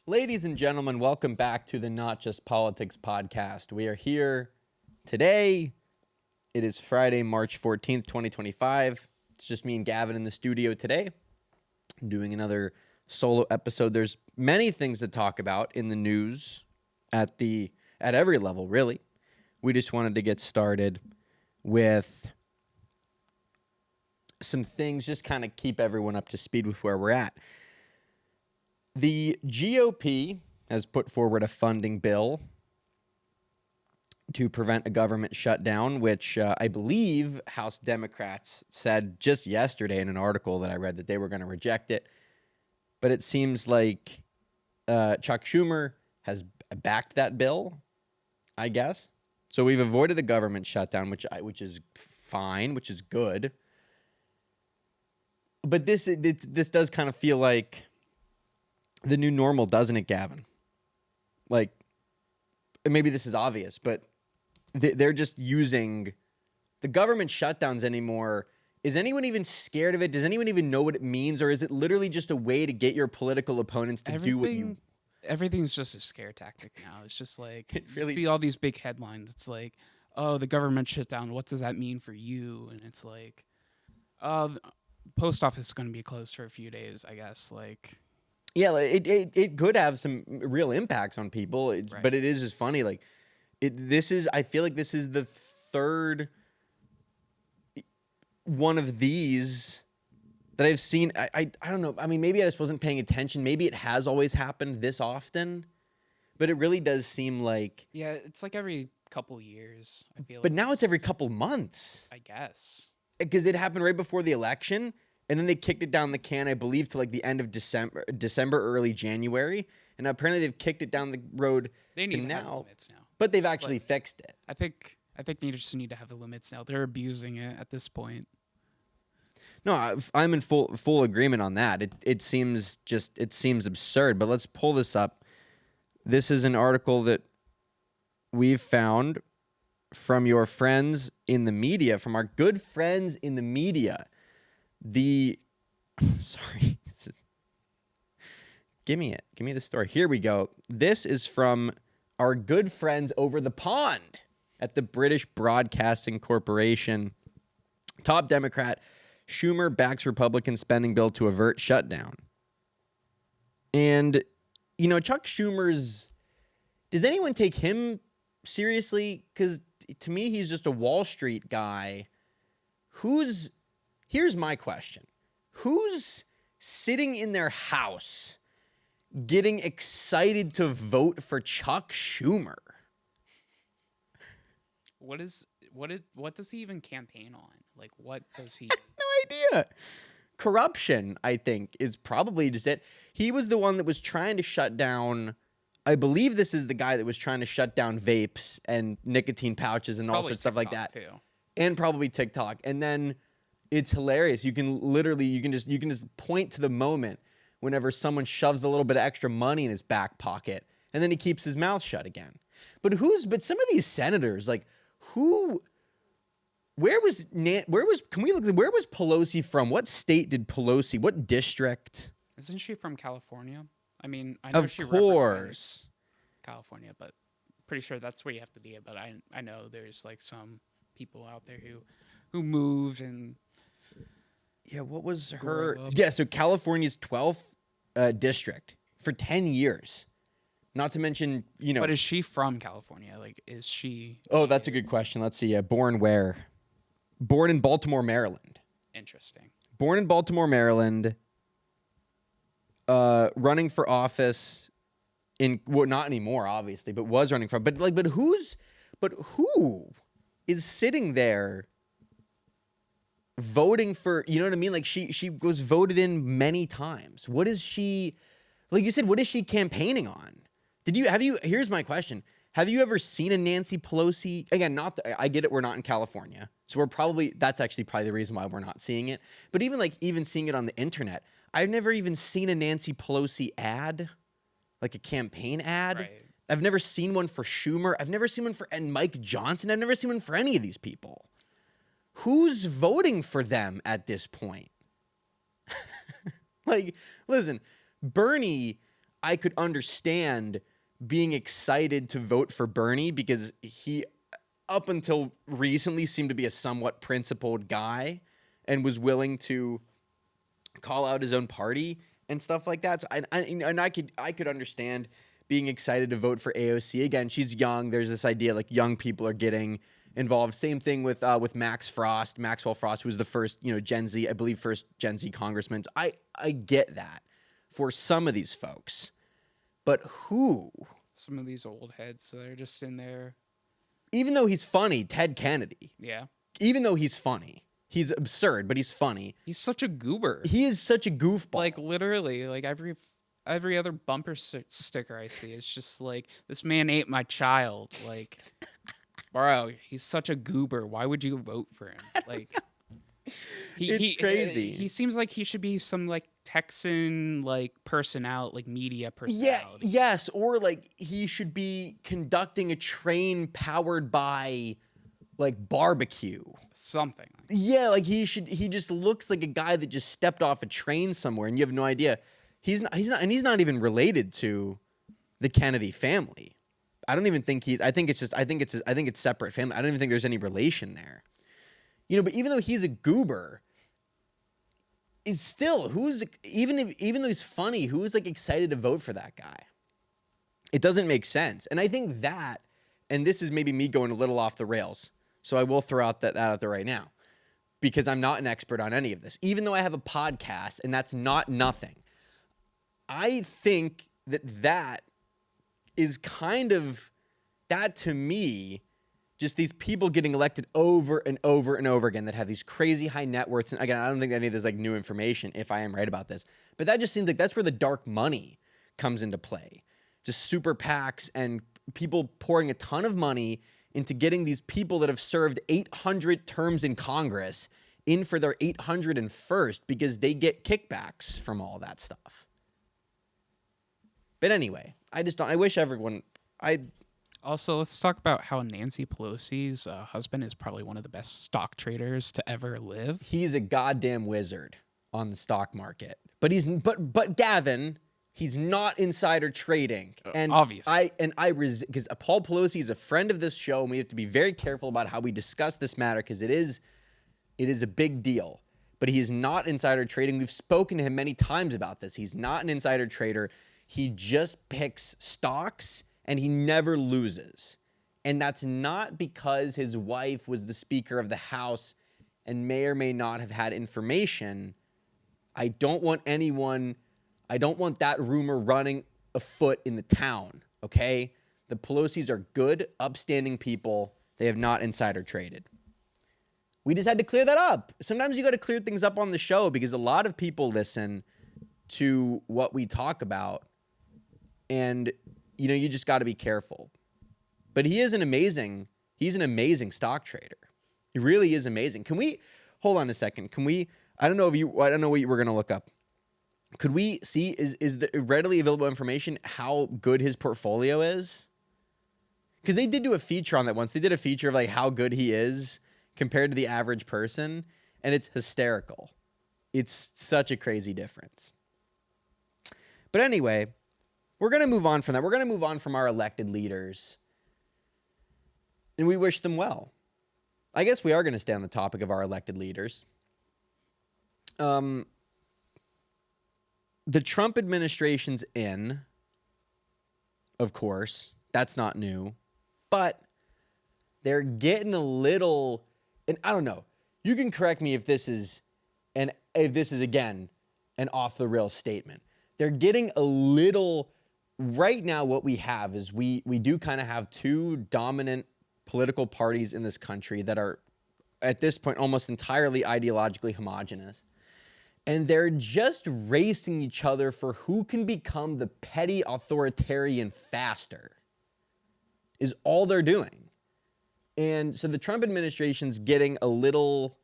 Ladies and gentlemen, welcome back to the Not Just Politics podcast. We are here today. It is Friday, March 14th, 2025. It's just me and Gavin in the studio today. I'm doing another solo episode. There's many things to talk about in the news at every level, really. We just wanted to get started with some things, just kind of keep everyone up to speed with where we're at. The GOP has put forward a funding bill to prevent a government shutdown, which I believe House Democrats said just yesterday in an article that I read that they were going to reject it. But it seems like Chuck Schumer has backed that bill, I guess. So we've avoided a government shutdown, which is fine, which is good. But this does kind of feel like the new normal, doesn't it, Gavin? Like, maybe this is obvious, but they're just using the government shutdowns anymore. Is anyone even scared of it? Does anyone even know what it means? Or is it literally just a way to get your political opponents to do what you... Everything's just a scare tactic now. It's just like, really... you see all these big headlines. It's like, oh, the government shutdown. What does that mean for you? And it's like, the post office is going to be closed for a few days, I guess. Like... Yeah, it could have some real impacts on people, right. But it is just funny. Like, I feel like this is the third one of these that I've seen. I don't know. I mean, maybe I just wasn't paying attention. Maybe it has always happened this often, but it really does seem like... Yeah, it's like every couple years, I feel. But now it's every couple months. I guess. Because it happened right before the election. And then they kicked it down the can, I believe, to like the end of December, early January. And apparently they've kicked it down the road they need to to have now. limits now. But they've actually fixed it. I think they just need to have the limits now. They're abusing it at this point. No, I'm in full agreement on that. It seems absurd. But let's pull this up. This is an article that we've found from your friends in the media, from our good friends in the media. Sorry. Give me it. Give me the story. Here we go. This is from our good friends over the pond at the British Broadcasting Corporation. Top Democrat Schumer backs Republican spending bill to avert shutdown. And, Chuck Schumer's... Does anyone take him seriously? Because to me, he's just a Wall Street guy Here's my question. Who's sitting in their house getting excited to vote for Chuck Schumer? What does he even campaign on? Like, what does he... No idea. Corruption, I think, is probably just it. He was the one that was trying to shut down... I believe this is the guy that was trying to shut down vapes and nicotine pouches and all sorts of stuff like that. Too. And probably TikTok. And then... It's hilarious. You can just point to the moment whenever someone shoves a little bit of extra money in his back pocket, and then he keeps his mouth shut again. But some of these senators, like where was Pelosi from? What state did Pelosi? What district? Isn't she from California? I mean, I know of she course California, but pretty sure that's where you have to be. But I know there's like some people out there who moved and. Yeah, what was her... Yeah, so California's 12th district for 10 years. Not to mention, But is she from California? Like, is she... Oh, that's a good question. Let's see. Born where? Born in Baltimore, Maryland. Interesting. Born in Baltimore, Maryland. Running for office not anymore, obviously, but was running for... But who is sitting there... voting for, you know what I mean? Like she was voted in many times. What is she, like you said, what is she campaigning on? Here's my question. Have you ever seen a Nancy Pelosi? Again, I get it. We're not in California. So that's actually probably the reason why we're not seeing it. But even seeing it on the internet, I've never even seen a Nancy Pelosi ad, like a campaign ad. Right. I've never seen one for Schumer. I've never seen one and Mike Johnson. I've never seen one for any of these people. Who's voting for them at this point? Like, listen, Bernie, I could understand being excited to vote for Bernie because he, up until recently, seemed to be a somewhat principled guy and was willing to call out his own party and stuff like that. So I could understand being excited to vote for AOC. Again, she's young. There's this idea like young people are getting involved. Same thing with Maxwell Frost, who was the first, Gen Z, I believe, first Gen Z congressman. I get that for some of these folks. But who? Some of these old heads that are just in there. Even though he's funny, Ted Kennedy. Yeah. Even though he's funny. He's absurd, but he's funny. He's such a goober. He is such a goofball. Like, literally, like every other bumper sticker I see, it's just like, this man ate my child. Like, bro, he's such a goober. Why would you vote for him? Like, it's crazy. He seems like he should be some like Texan like media personality. Yeah, yes, or like he should be conducting a train powered by like barbecue. Something. Yeah, like he just looks like a guy that just stepped off a train somewhere and you have no idea. He's not even related to the Kennedy family. I don't even think I think it's separate family. I don't even think there's any relation there. But even though he's a goober, it's still even though he's funny, who's like excited to vote for that guy? It doesn't make sense. And I think that, and this is maybe me going a little off the rails, so I will throw out that out there right now, because I'm not an expert on any of this, even though I have a podcast, and that's not nothing. I think that is kind of, that to me, just these people getting elected over and over and over again that have these crazy high net worths. And again, I don't think any of this is like new information if I am right about this, but that just seems like that's where the dark money comes into play. Just super PACs and people pouring a ton of money into getting these people that have served 800 terms in Congress in for their 801st because they get kickbacks from all that stuff. But anyway, I wish everyone, Also, let's talk about how Nancy Pelosi's husband is probably one of the best stock traders to ever live. He's a goddamn wizard on the stock market. But Gavin, he's not insider trading. And obviously. Because Paul Pelosi is a friend of this show, and we have to be very careful about how we discuss this matter because it is a big deal. But he is not insider trading. We've spoken to him many times about this. He's not an insider trader. He just picks stocks and he never loses. And that's not because his wife was the Speaker of the House and may or may not have had information. I don't want that rumor running afoot in the town, okay? The Pelosi's are good, upstanding people. They have not insider traded. We just had to clear that up. Sometimes you got to clear things up on the show because a lot of people listen to what we talk about. And you just got to be careful. But he's an amazing stock trader. He really is amazing. Can we hold on a second? I don't know what you were going to look up. Could we see, is the readily available information how good his portfolio is? Because they did do a feature on that once. They did a feature of like how good he is compared to the average person, and it's hysterical. It's such a crazy difference. But anyway, we're going to move on from that. We're going to move on from our elected leaders, and we wish them well. I guess we are going to stay on the topic of our elected leaders. The Trump administration's in, of course. That's not new. But they're getting a little, and I don't know. You can correct me if this is again an off the rails statement. They're getting a little. Right now, what we have is we do kind of have two dominant political parties in this country that are, at this point, almost entirely ideologically homogenous. And they're just racing each other for who can become the petty authoritarian faster, is all they're doing. And so the Trump administration's getting a little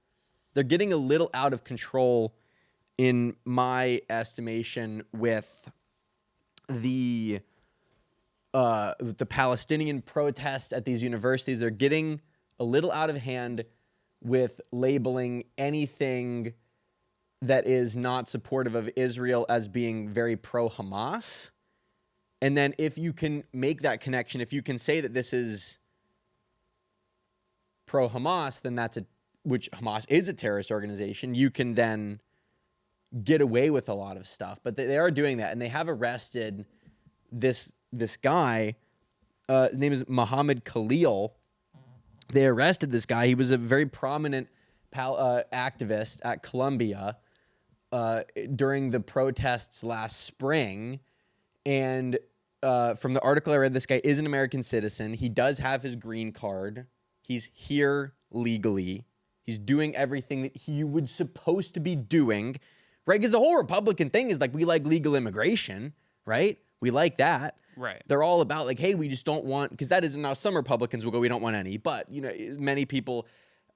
out of control, in my estimation, with the Palestinian protests at these universities. They're getting a little out of hand with labeling anything that is not supportive of Israel as being very pro-Hamas. And then if you can make that connection, if you can say that this is pro-Hamas, then which Hamas is a terrorist organization, you can then get away with a lot of stuff. But they are doing that, and they have arrested this guy. His name is Mohammed Khalil. They arrested this guy. He was a very prominent activist at Columbia during the protests last spring. And from the article I read, this guy is an American citizen. He does have his green card. He's here legally. He's doing everything that he would supposed to be doing, right? Because the whole Republican thing is like, we like legal immigration, right? We like that. Right. They're all about like, hey, we just don't want, because that is, now some Republicans will go, we don't want any. But, you know, many people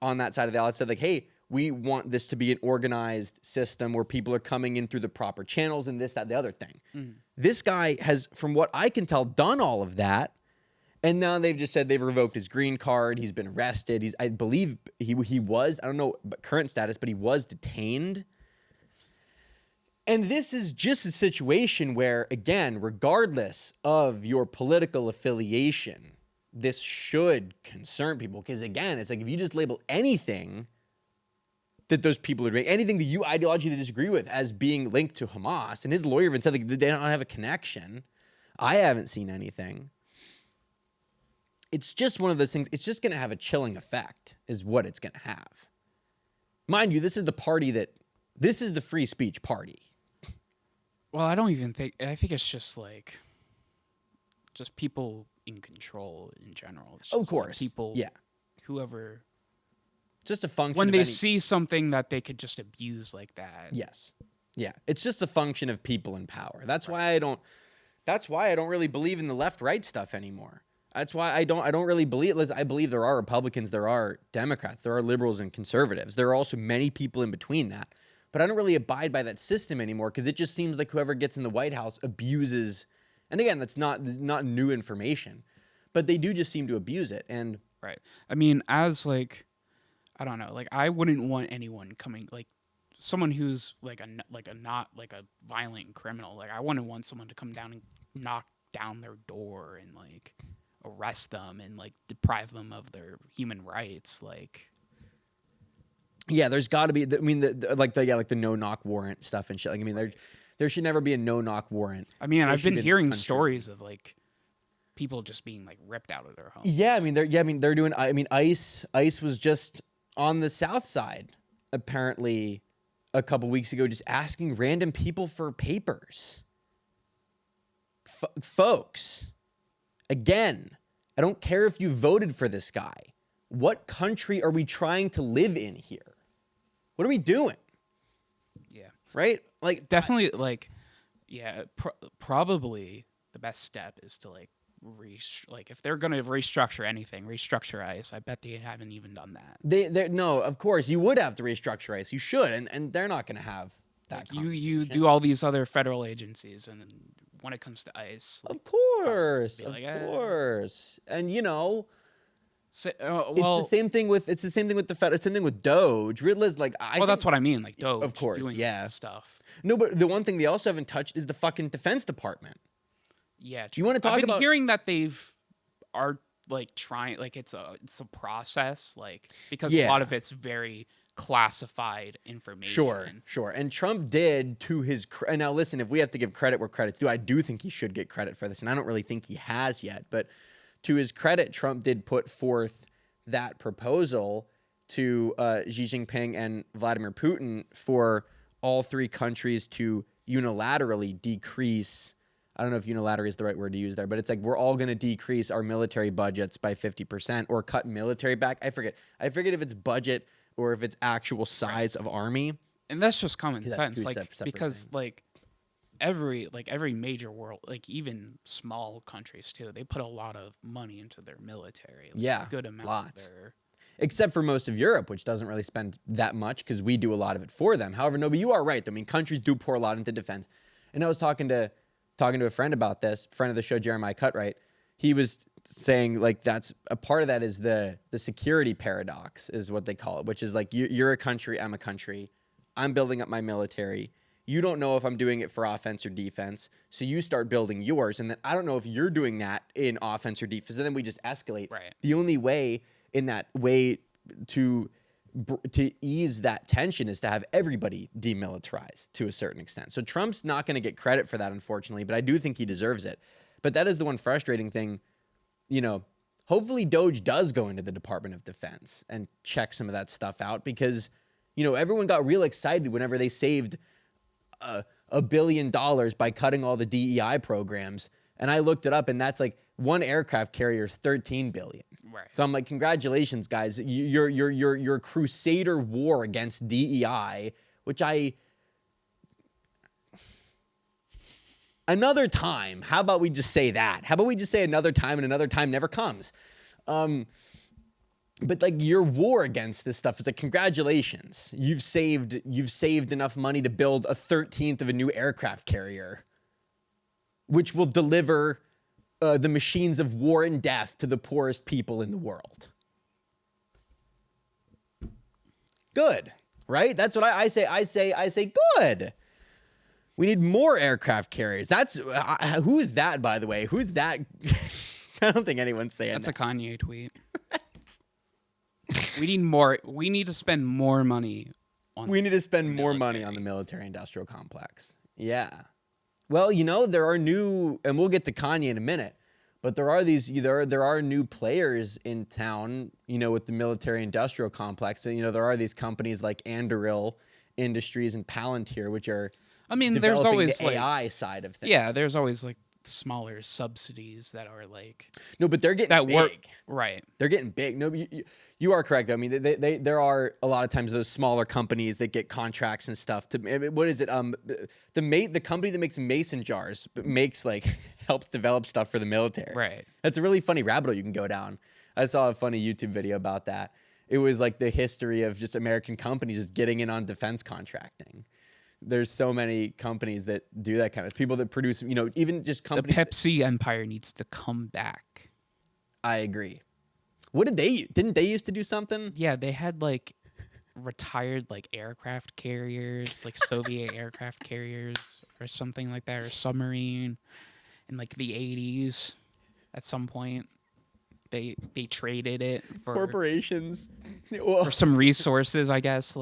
on that side of the aisle said like, hey, we want this to be an organized system where people are coming in through the proper channels and this, that, the other thing. Mm-hmm. This guy has, from what I can tell, done all of that. And now they've just said they've revoked his green card. He's been arrested. I believe he was, I don't know current status, but he was detained. And this is just a situation where, again, regardless of your political affiliation, this should concern people. Because again, it's like if you just label anything that those people are doing, anything that you ideologically disagree with as being linked to Hamas, and his lawyer even said like, they don't have a connection. I haven't seen anything. It's just one of those things. It's just going to have a chilling effect is what it's going to have. Mind you, this is the free speech party. Well, I think it's just like, just people in control in general. It's just of course. Like people, yeah. Whoever. It's just a function when of they see something that they could just abuse like that. Yes. Yeah. It's just a function of people in power. That's why I don't really believe in the left-right stuff anymore. That's why I don't really believe. I believe there are Republicans, there are Democrats, there are liberals and conservatives. There are also many people in between that. But I don't really abide by that system anymore because it just seems like whoever gets in the White House abuses. And again, that's not new information, but they do just seem to abuse it. And right. I mean, as like, I don't know, like I wouldn't want anyone coming, like someone who's like not like a violent criminal. Like I wouldn't want someone to come down and knock down their door and like arrest them and like deprive them of their human rights. Like, yeah, there's got to be. I mean, the no knock warrant stuff and shit. Like, I mean, there should never be a no knock warrant. I mean, I've been hearing stories of like people just being like ripped out of their homes. Yeah, I mean, they're doing. I mean, ICE was just on the South Side apparently a couple weeks ago, just asking random people for papers. Folks, again, I don't care if you voted for this guy. What country are we trying to live in here? What are we doing? Yeah. Right? Like, definitely, probably the best step is to like if they're going to restructure anything, restructure ICE. I bet they haven't even done that. No, of course you would have to restructure ICE. You should, and they're not going to have that. Like you do all these other federal agencies, and then when it comes to ICE, like, of course, and you know. So, it's the same thing with the Fed. It's the same thing with Doge. Riddler's like, that's what I mean, like Doge. Of course, doing stuff. No, but the one thing they also haven't touched is the fucking Defense Department. Yeah, do you want to talk about? I've been hearing that are like trying, like it's a process, like because a lot of it's very classified information. Sure. And Trump did to his and now listen, if we have to give credit where credit's due, I do think he should get credit for this, and I don't really think he has yet, but. To his credit, Trump did put forth that proposal to Xi Jinping and Vladimir Putin for all three countries to unilaterally decrease. I don't know if unilaterally is the right word to use there, but it's like we're all going to decrease our military budgets by 50% or cut military back. I forget if it's budget or if it's actual size of army. And that's just common sense, because every major world, like even small countries too, they put a lot of money into their military. A good amount. Lots. Except for most of Europe, which doesn't really spend that much because we do a lot of it for them. However, no, but you are right. I mean, countries do pour a lot into defense. And I was talking to a friend about this, friend of the show, Jeremiah Cutright. He was saying like that's a part of that is the security paradox is what they call it, which is like you're a country, I'm a country. I'm building up my military. You don't know if I'm doing it for offense or defense. So you start building yours. And then I don't know if you're doing that in offense or defense. And then we just escalate. Right. The only way in that way to ease that tension is to have everybody demilitarize to a certain extent. So Trump's not going to get credit for that, unfortunately, but I do think he deserves it. But that is the one frustrating thing, you know, hopefully Doge does go into the Department of Defense and check some of that stuff out because, you know, everyone got real excited whenever they saved $1 billion by cutting all the DEI programs. And I looked it up, and that's like one aircraft carrier is $13 billion. Right. So I'm like, congratulations, guys. Your crusader war against DEI, which another time. How about we just say that? How about we just say another time, and another time never comes? But like your war against this stuff is like, congratulations. You've saved enough money to build a 13th of a new aircraft carrier, which will deliver the machines of war and death to the poorest people in the world. Good, right? That's what I say. I say good. We need more aircraft carriers. That's who is that, by the way? Who's that? I don't think anyone's saying That's that. a Kanye tweet. We need more. We need to spend more money on. We need to spend more money on the military-industrial complex. Yeah. Well, you know, there are new, and we'll get to Kanye in a minute, but there are new players in town, you know, with the military-industrial complex. And, you know, there are these companies like Anduril Industries and Palantir, which are there's always the AI side of things. Yeah, there's always like smaller subsidies that are like no, but they're getting big. Work right. They're getting big. No, you are correct. I mean, there are a lot of times those smaller companies that get contracts and stuff. What is it? The company that makes mason jars makes helps develop stuff for the military. Right. That's a really funny rabbit hole you can go down. I saw a funny YouTube video about that. It was like the history of just American companies just getting in on defense contracting. There's so many companies that do that kind of people that produce, you know, even just companies. The Pepsi empire needs to come back. I agree. What didn't they used to do something? Yeah, they had retired aircraft carriers, like Soviet aircraft carriers or something like that, or submarine in the 80s. At some point, they traded it for corporations for some resources, I guess.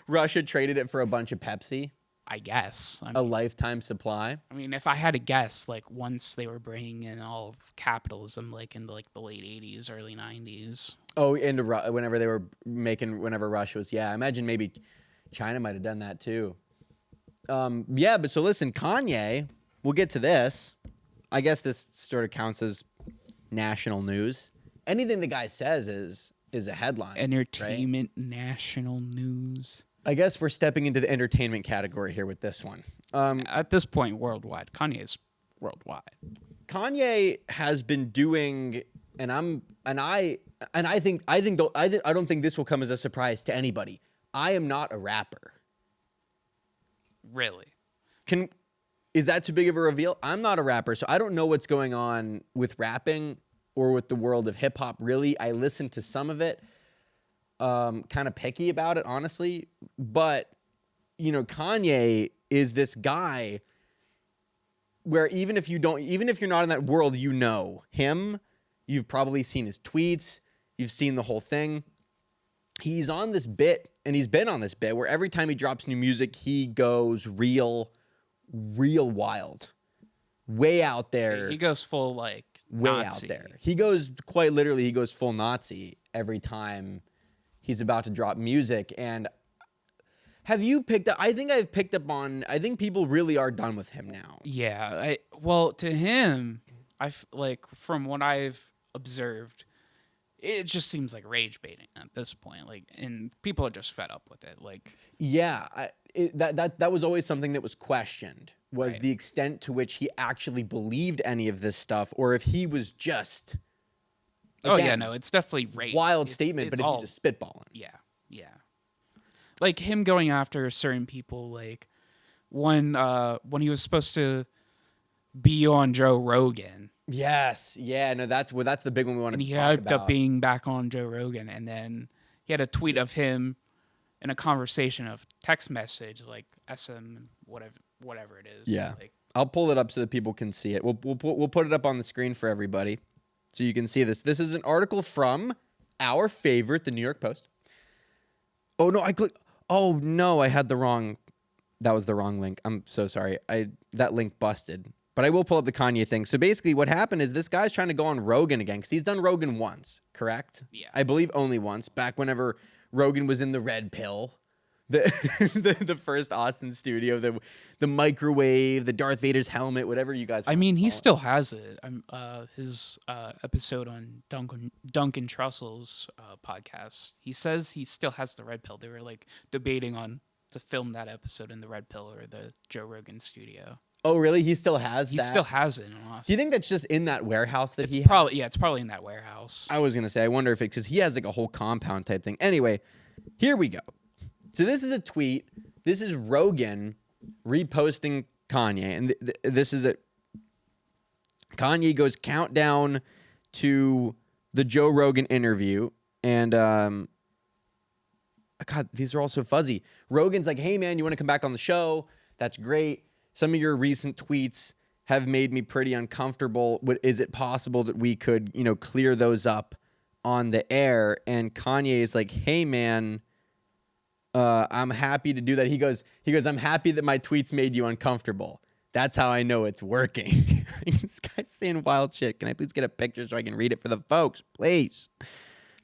Russia traded it for a bunch of Pepsi. I guess. A lifetime supply. I mean, if I had to guess, once they were bringing in all of capitalism, into the late 80s, early 90s. Oh, into whenever Russia was, I imagine maybe China might have done that too. But so listen, Kanye, we'll get to this. I guess this sort of counts as national news. Anything the guy says is a headline. Entertainment, right? National news. I guess we're stepping into the entertainment category here with this one. At this point, worldwide. Kanye's worldwide. Kanye has been doing, I don't think this will come as a surprise to anybody. I am not a rapper. Really? Is that too big of a reveal? I'm not a rapper, so I don't know what's going on with rapping or with the world of hip hop. Really, I listen to some of it. Kind of picky about it, honestly. But, you know, Kanye is this guy where even if you're not in that world, you know him. You've probably seen his tweets. You've seen the whole thing. He's on this bit, and he's been on this bit where every time he drops new music, he goes real wild. Way out there. He goes full, way Nazi. out there. He goes quite literally, he goes full Nazi every time he's about to drop music. And have you picked up? I think people really are done with him now. Yeah. To him, from what I've observed, it just seems like rage baiting at this point. And people are just fed up with it. That was always something that was questioned, was right. The extent to which he actually believed any of this stuff, or if he was just. Again, it's definitely rage. Wild statement, but if he's just spitballing. Yeah. Him going after certain people, when he was supposed to be on Joe Rogan. Yes. Yeah. No, that's the big one we want to talk about. And he hyped up being back on Joe Rogan, and then he had a tweet of him in a conversation of text message, like SM, whatever it is. Yeah. Like, I'll pull it up so that people can see it. We'll put it up on the screen for everybody so you can see this. This is an article from our favorite, the New York Post. Oh, no, oh, no, I had the wrong. That was the wrong link. I'm so sorry. That link busted. But I will pull up the Kanye thing. So basically what happened is this guy's trying to go on Rogan again because he's done Rogan once, correct? Yeah. I believe only once, back whenever Rogan was in the red pill. The first Austin studio, the microwave, the Darth Vader's helmet, whatever you guys want I mean, to he call it. still has it. His episode on Duncan Trussell's podcast, he says he still has the red pill. They were like debating on to film that episode in the red pill or the Joe Rogan studio. Oh, really? He still has He that? still has it in Austin. Do you think that's just in that warehouse that It's he probably it's probably in that warehouse. I was going to say, I wonder if because he has like a whole compound type thing. Anyway, here we go. So this is a tweet. This is Rogan reposting Kanye. And this is it. Kanye goes countdown to the Joe Rogan interview. And, God, these are all so fuzzy. Rogan's like, hey, man, you want to come back on the show? That's great. Some of your recent tweets have made me pretty uncomfortable. Is it possible that we could, clear those up on the air? And Kanye is like, hey, man, I'm happy to do that. He goes, I'm happy that my tweets made you uncomfortable. That's how I know it's working. This guy's saying wild shit. Can I please get a picture so I can read it for the folks, please?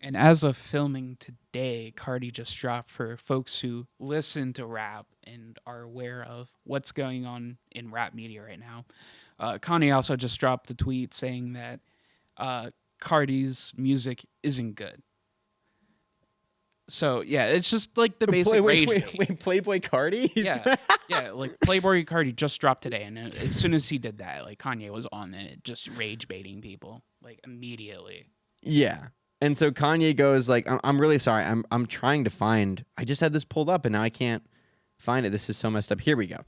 And as of filming today, Cardi just dropped for folks who listen to rap and are aware of what's going on in rap media right now. Kanye also just dropped a tweet saying that Cardi's music isn't good. So, yeah, it's just like the basic rage. Wait, Playboy Cardi? Yeah, like Playboy Cardi just dropped today. And as soon as he did that, like Kanye was on it, just rage baiting people, like immediately. Yeah. And so Kanye goes like, I'm really sorry. I'm trying to find. I just had this pulled up and now I can't find it. This is so messed up. Here we go.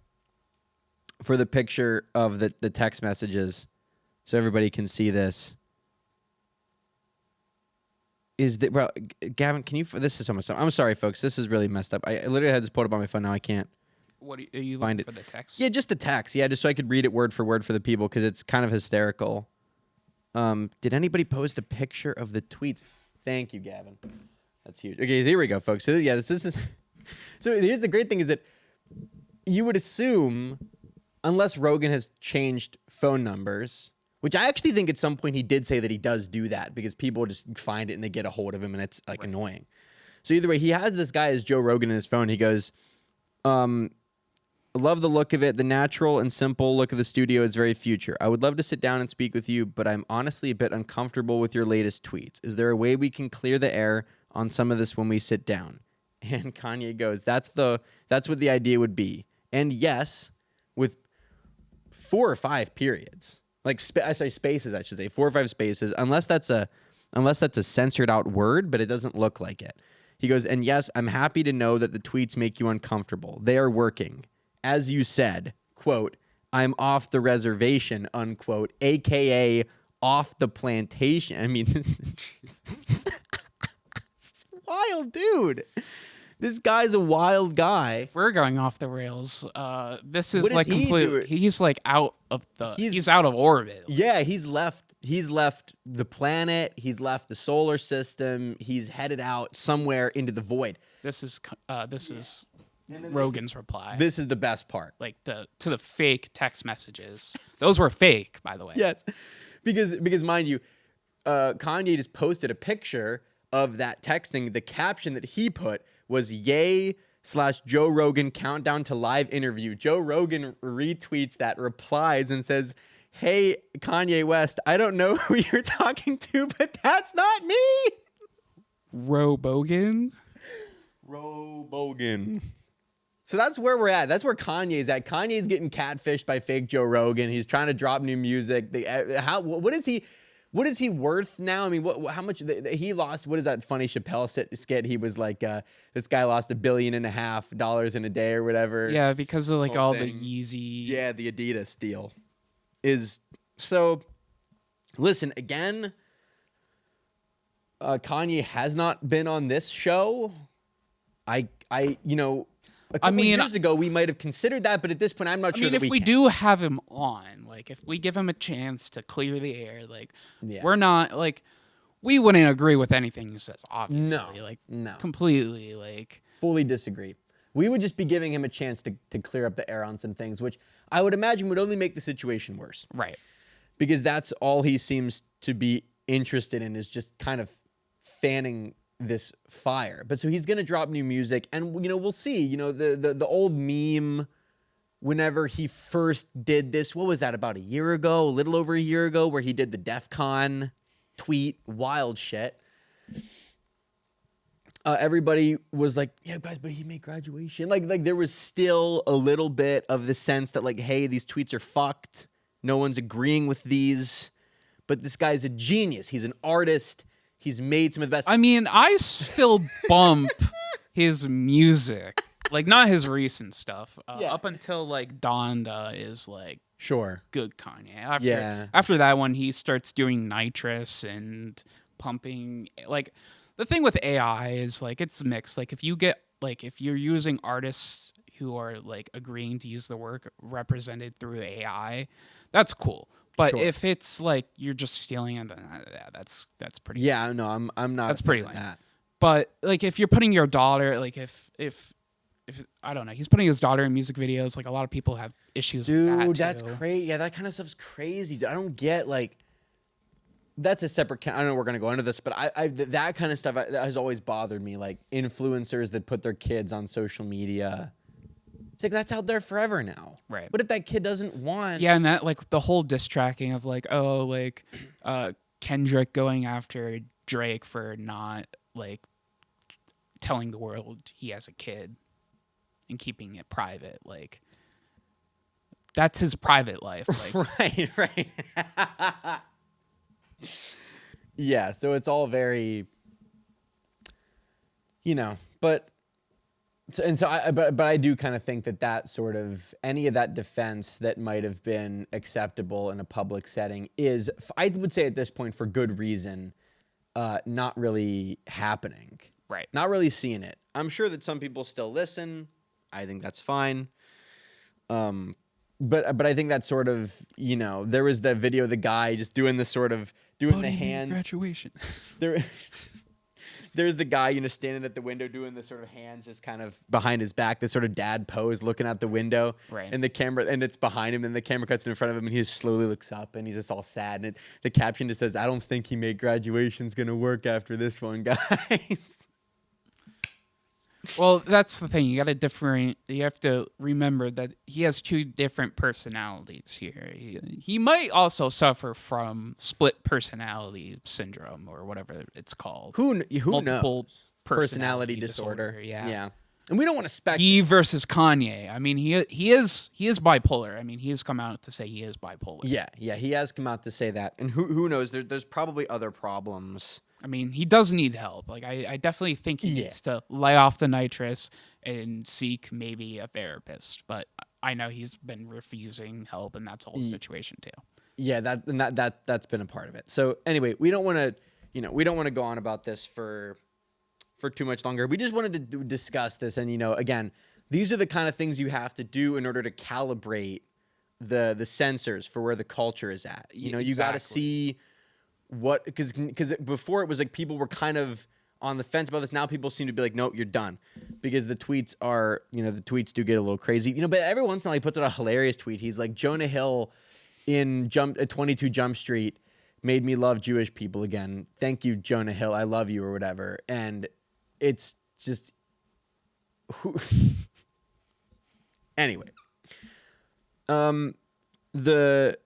For the picture of the text messages, so everybody can see this. Gavin, can you? This is so much stuff. I'm sorry, folks. This is really messed up. I literally had this pulled up on my phone. Now I can't. What are you find looking it for the text? Yeah, just the text. Yeah, just so I could read it word for word for the people because it's kind of hysterical. Did anybody post a picture of the tweets? Thank you, Gavin. That's huge. Okay, here we go, folks. So yeah, this is. So here's the great thing is that you would assume, unless Rogan has changed phone numbers, which I actually think at some point he did say that he does do that because people just find it and they get a hold of him and it's like annoying. So either way, he has this guy as Joe Rogan in his phone. He goes, love the look of it. The natural and simple look of the studio is very future. I would love to sit down and speak with you, but I'm honestly a bit uncomfortable with your latest tweets. Is there a way we can clear the air on some of this when we sit down? And Kanye goes, that's what the idea would be. And yes, with 4 or 5 periods, like spaces, I should say, 4 or 5 spaces, unless that's a censored out word, but it doesn't look like it. He goes, and yes, I'm happy to know that the tweets make you uncomfortable. They are working. As you said, quote, I'm off the reservation, unquote, AKA off the plantation. I mean, this is wild, dude. This guy's a wild guy. We're going off the rails. This is What like does he complete. do? He's like out of the. He's out of orbit. Yeah, he's left the planet. He's left the solar system. He's headed out somewhere into the void. This is Rogan's reply. This is the best part. Like to the fake text messages. Those were fake, by the way. Yes, because mind you, Kanye just posted a picture of that texting. The caption that he put was "Yay / Joe Rogan countdown to live interview." Joe Rogan retweets that, replies, and says, "Hey, Kanye West, I don't know who you're talking to, but that's not me." Robogan. So that's where we're at. That's where Kanye's at. Kanye's getting catfished by fake Joe Rogan. He's trying to drop new music. What is he worth now? I mean, how much he lost? What is that funny Chappelle skit? He was like, this guy lost $1.5 billion in a day or whatever. Yeah, because of like all thing. the Yeezy. Yeah, the Adidas deal is so. Listen again. Kanye has not been on this show. you know, a couple years ago we might have considered that, but at this point I'm not sure that if we can. do have him on, like if we give him a chance to clear the air, like we're not like we wouldn't agree with anything he says, obviously. No. Completely, like fully disagree. We would just be giving him a chance to clear up the air on some things, which I would imagine would only make the situation worse. Right. Because that's all he seems to be interested in, is just kind of fanning this fire. But so he's going to drop new music, and, you know, we'll see. You know, the old meme, whenever he first did this, what was that, about a year ago, a little over a year ago, where he did the DEF CON tweet, wild shit. Everybody was like, yeah, guys, but he made graduation. Like there was still a little bit of the sense that, like, hey, these tweets are fucked. No one's agreeing with these. But this guy's a genius. He's an artist. He's made some of the best. I mean, I still bump his music. Like, not his recent stuff. Up until, like, Donda is, like, sure, good Kanye. After that one, he starts doing nitrous and pumping, like... The thing with AI is, like, it's mixed. Like, if you're using artists who are, like, agreeing to use the work represented through AI, that's cool. But if it's, like, you're just stealing it, then that's pretty lame. No, I'm not. That's pretty lame. But, like, if you're putting your daughter, like, if I don't know, he's putting his daughter in music videos, like, a lot of people have issues with that, Dude, that's crazy. Yeah, that kind of stuff's crazy. Dude, I don't get, like... That's a separate... I don't know we're going to go into this, but I that kind of stuff that has always bothered me. Like, influencers that put their kids on social media. It's like, that's out there forever now. Right. What if that kid doesn't want... Yeah, and that, like, the whole diss tracking of, like, Kendrick going after Drake for not, like, telling the world he has a kid and keeping it private. Like, that's his private life. Like, right. Yeah, so it's all very, you know, but I do kind of think that sort of, any of that defense that might have been acceptable in a public setting is, I would say at this point, for good reason, not really happening. Right. Not really seeing it. I'm sure that some people still listen. I think that's fine. But I think that's sort of, you know, there was the video of the guy just doing the sort of, doing the hands. Graduation. There's the guy, you know, standing at the window doing the sort of hands just kind of behind his back, this sort of dad pose, looking out the window. Right. And the camera, and it's behind him, and the camera cuts in front of him, and he just slowly looks up, and he's just all sad. And the caption just says, "I don't think he made graduation's going to work after this one, guys." Well, that's the thing. You have to remember that he has two different personalities here. He might also suffer from split personality syndrome, or whatever it's called. Who Multiple knows? Personality disorder. Yeah. And we don't want to speculate. He versus Kanye. I mean, he is bipolar. I mean, he has come out to say he is bipolar. Yeah, he has come out to say that. And who knows? There's probably other problems. I mean, he does need help. Like, I definitely think he needs to lay off the nitrous and seek maybe a therapist. But I know he's been refusing help, and that's a whole situation too. Yeah, that's been a part of it. So anyway, we don't want to go on about this for too much longer. We just wanted to discuss this, and, you know, again, these are the kind of things you have to do in order to calibrate the sensors for where the culture is at. You know, you got to see what, because before it was like people were kind of on the fence about this. Now people seem to be like, nope, you're done, because the tweets are, you know, the tweets do get a little crazy, you know. But every once in a while he puts out a hilarious tweet. He's like, Jonah Hill in 22 Jump Street made me love Jewish people again. Thank you, Jonah Hill. I love you, or whatever. And it's just anyway. The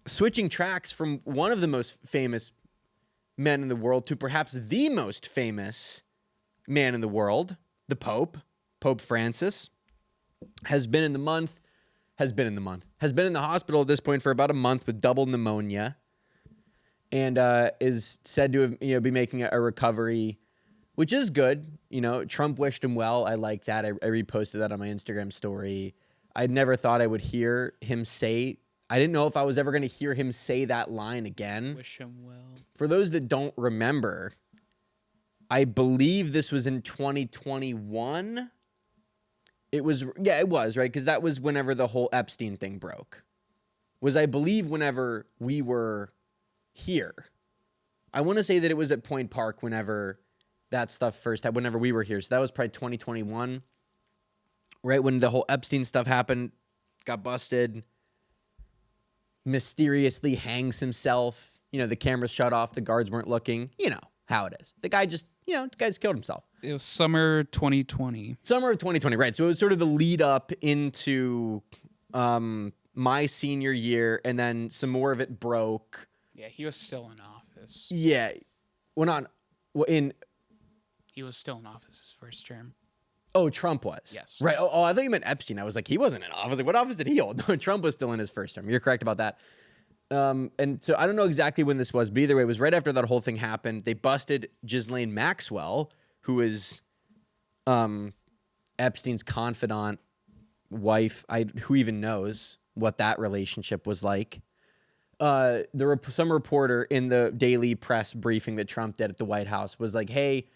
switching tracks from one of the most famous men in the world to perhaps the most famous man in the world, the Pope Francis, has been in the hospital at this point for about a month with double pneumonia, and is said to have, you know, be making a recovery, which is good. You know, Trump wished him well. I like that. I reposted that on my Instagram story. I never thought I would hear him say, I didn't know if I was ever going to hear him say that line again. Wish him well. For those that don't remember, I believe this was in 2021. It was right, because that was whenever the whole Epstein thing broke. Was I believe whenever we were here. I want to say that it was at Point Park whenever that stuff first happened, whenever we were here. So that was probably 2021, right when the whole Epstein stuff happened, got busted, mysteriously hangs himself. You know, the cameras shut off, the guards weren't looking. You know how it is. The guy just, the guy's killed himself. It was summer 2020. Summer of 2020, right. So it was sort of the lead up into my senior year, and then some more of it broke. Yeah, he was still in office. Yeah. He was still in office his first term. Oh, Trump was? Yes. Right. Oh, I thought you meant Epstein. I was like, he wasn't in office. Like, what office did he hold? No, Trump was still in his first term. You're correct about that. And so I don't know exactly when this was, but either way, it was right after that whole thing happened. They busted Ghislaine Maxwell, who is Epstein's confidant wife. Who even knows what that relationship was like. Some reporter in the daily press briefing that Trump did at the White House was like, hey,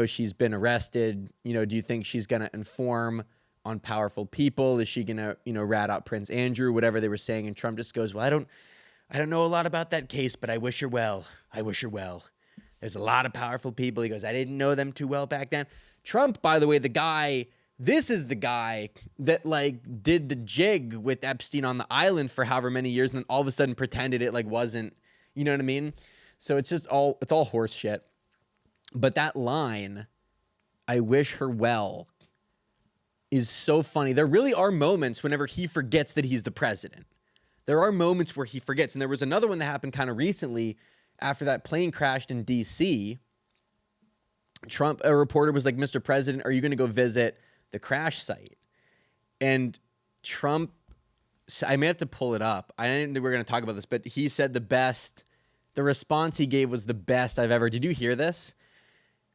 she's been arrested. Do you think she's going to inform on powerful people? Is she going to, rat out Prince Andrew, whatever they were saying? And Trump just goes, well, I don't know a lot about that case, but I wish her well. I wish her well. There's a lot of powerful people. He goes, I didn't know them too well back then. Trump, by the way, this is the guy that did the jig with Epstein on the island for however many years, and then all of a sudden pretended it wasn't, you know what I mean? So it's all horse shit. But that line, I wish her well, is so funny. There really are moments whenever he forgets that he's the president. There are moments where he forgets. And there was another one that happened kind of recently after that plane crashed in D.C. A reporter was like, Mr. President, are you going to go visit the crash site? And Trump, I may have to pull it up. I didn't think we were going to talk about this, but he said the response he gave was the best I've ever. Did you hear this?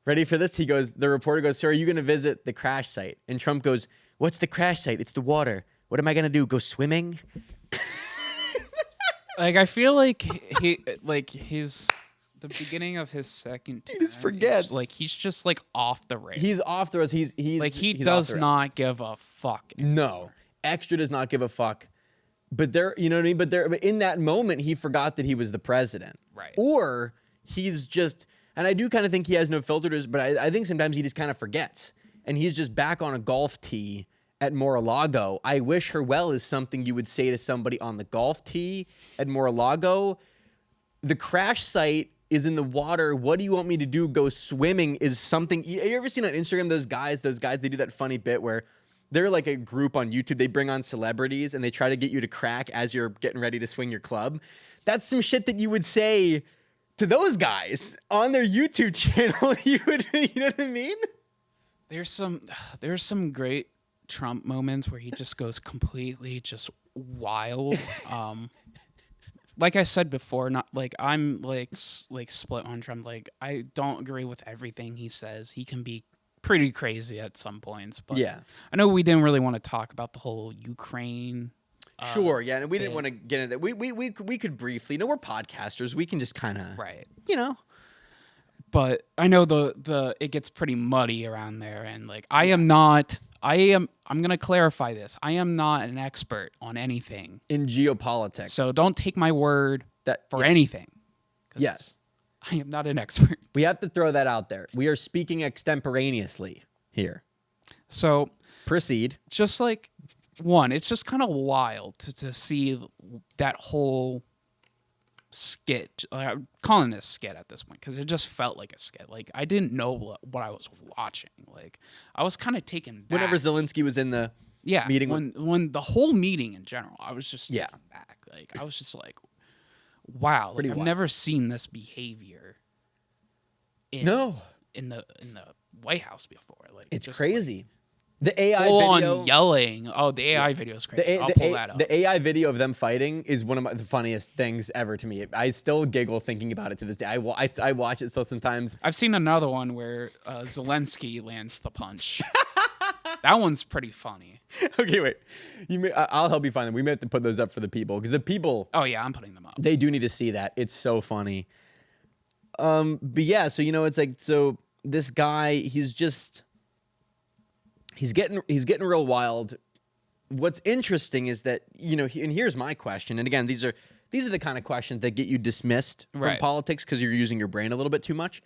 Ready for this? The reporter goes, sir, are you going to visit the crash site? And Trump goes, what's the crash site? It's the water. What am I going to do? Go swimming? I feel like he's the beginning of his second term. He just forgets. He's just off the rails. He's off the rails. He does not give a fuck anymore. No. Extra does not give a fuck. But you know what I mean? But in that moment, he forgot that he was the president. Right. Or he's just, and I do kind of think he has no filters, but I think sometimes he just kind of forgets. And he's just back on a golf tee at Mar-a-Lago. I wish her well is something you would say to somebody on the golf tee at Mar-a-Lago. The crash site is in the water. What do you want me to do? Go swimming is something. You ever seen on Instagram those guys, they do that funny bit where they're like a group on YouTube. They bring on celebrities and they try to get you to crack as you're getting ready to swing your club. That's some shit that you would say to those guys on their YouTube channel. You know what I mean? There's some great Trump moments where he just goes completely just wild. Like I said before, I'm split on Trump. I don't agree with everything he says. He can be pretty crazy at some points, but yeah. I know we didn't really want to talk about the whole Ukraine. Sure, yeah, and we didn't want to get into that. We could briefly. We're podcasters. We can just kind of right, But I know the it gets pretty muddy around there, and I'm gonna clarify this. I am not an expert on anything in geopolitics, so don't take my word for anything. Yes. I am not an expert. We have to throw that out there. We are speaking extemporaneously here. So proceed. Just it's just kind of wild to see that whole skit. I'm calling it a skit at this point because it just felt like a skit. I didn't know what I was watching. I was kind of taken back. Whenever Zelensky was in the meeting. When the whole meeting in general, I was just taken back. I was just like, wow, I've never seen this behavior in the White House before. It's crazy. The AI video on yelling. Oh, the AI video is crazy. I'll pull that up. The AI video of them fighting is one of the funniest things ever to me. I still giggle thinking about it to this day. I watch it still sometimes. I've seen another one where Zelensky lands the punch. That one's pretty funny. Okay, wait. I'll help you find them. We may have to put those up for the people because the people. Oh yeah, I'm putting them up. They do need to see that. It's so funny. But yeah, so it's this guy, he's getting real wild. What's interesting is that, and here's my question. And again, these are the kind of questions that get you dismissed from politics because you're using your brain a little bit too much.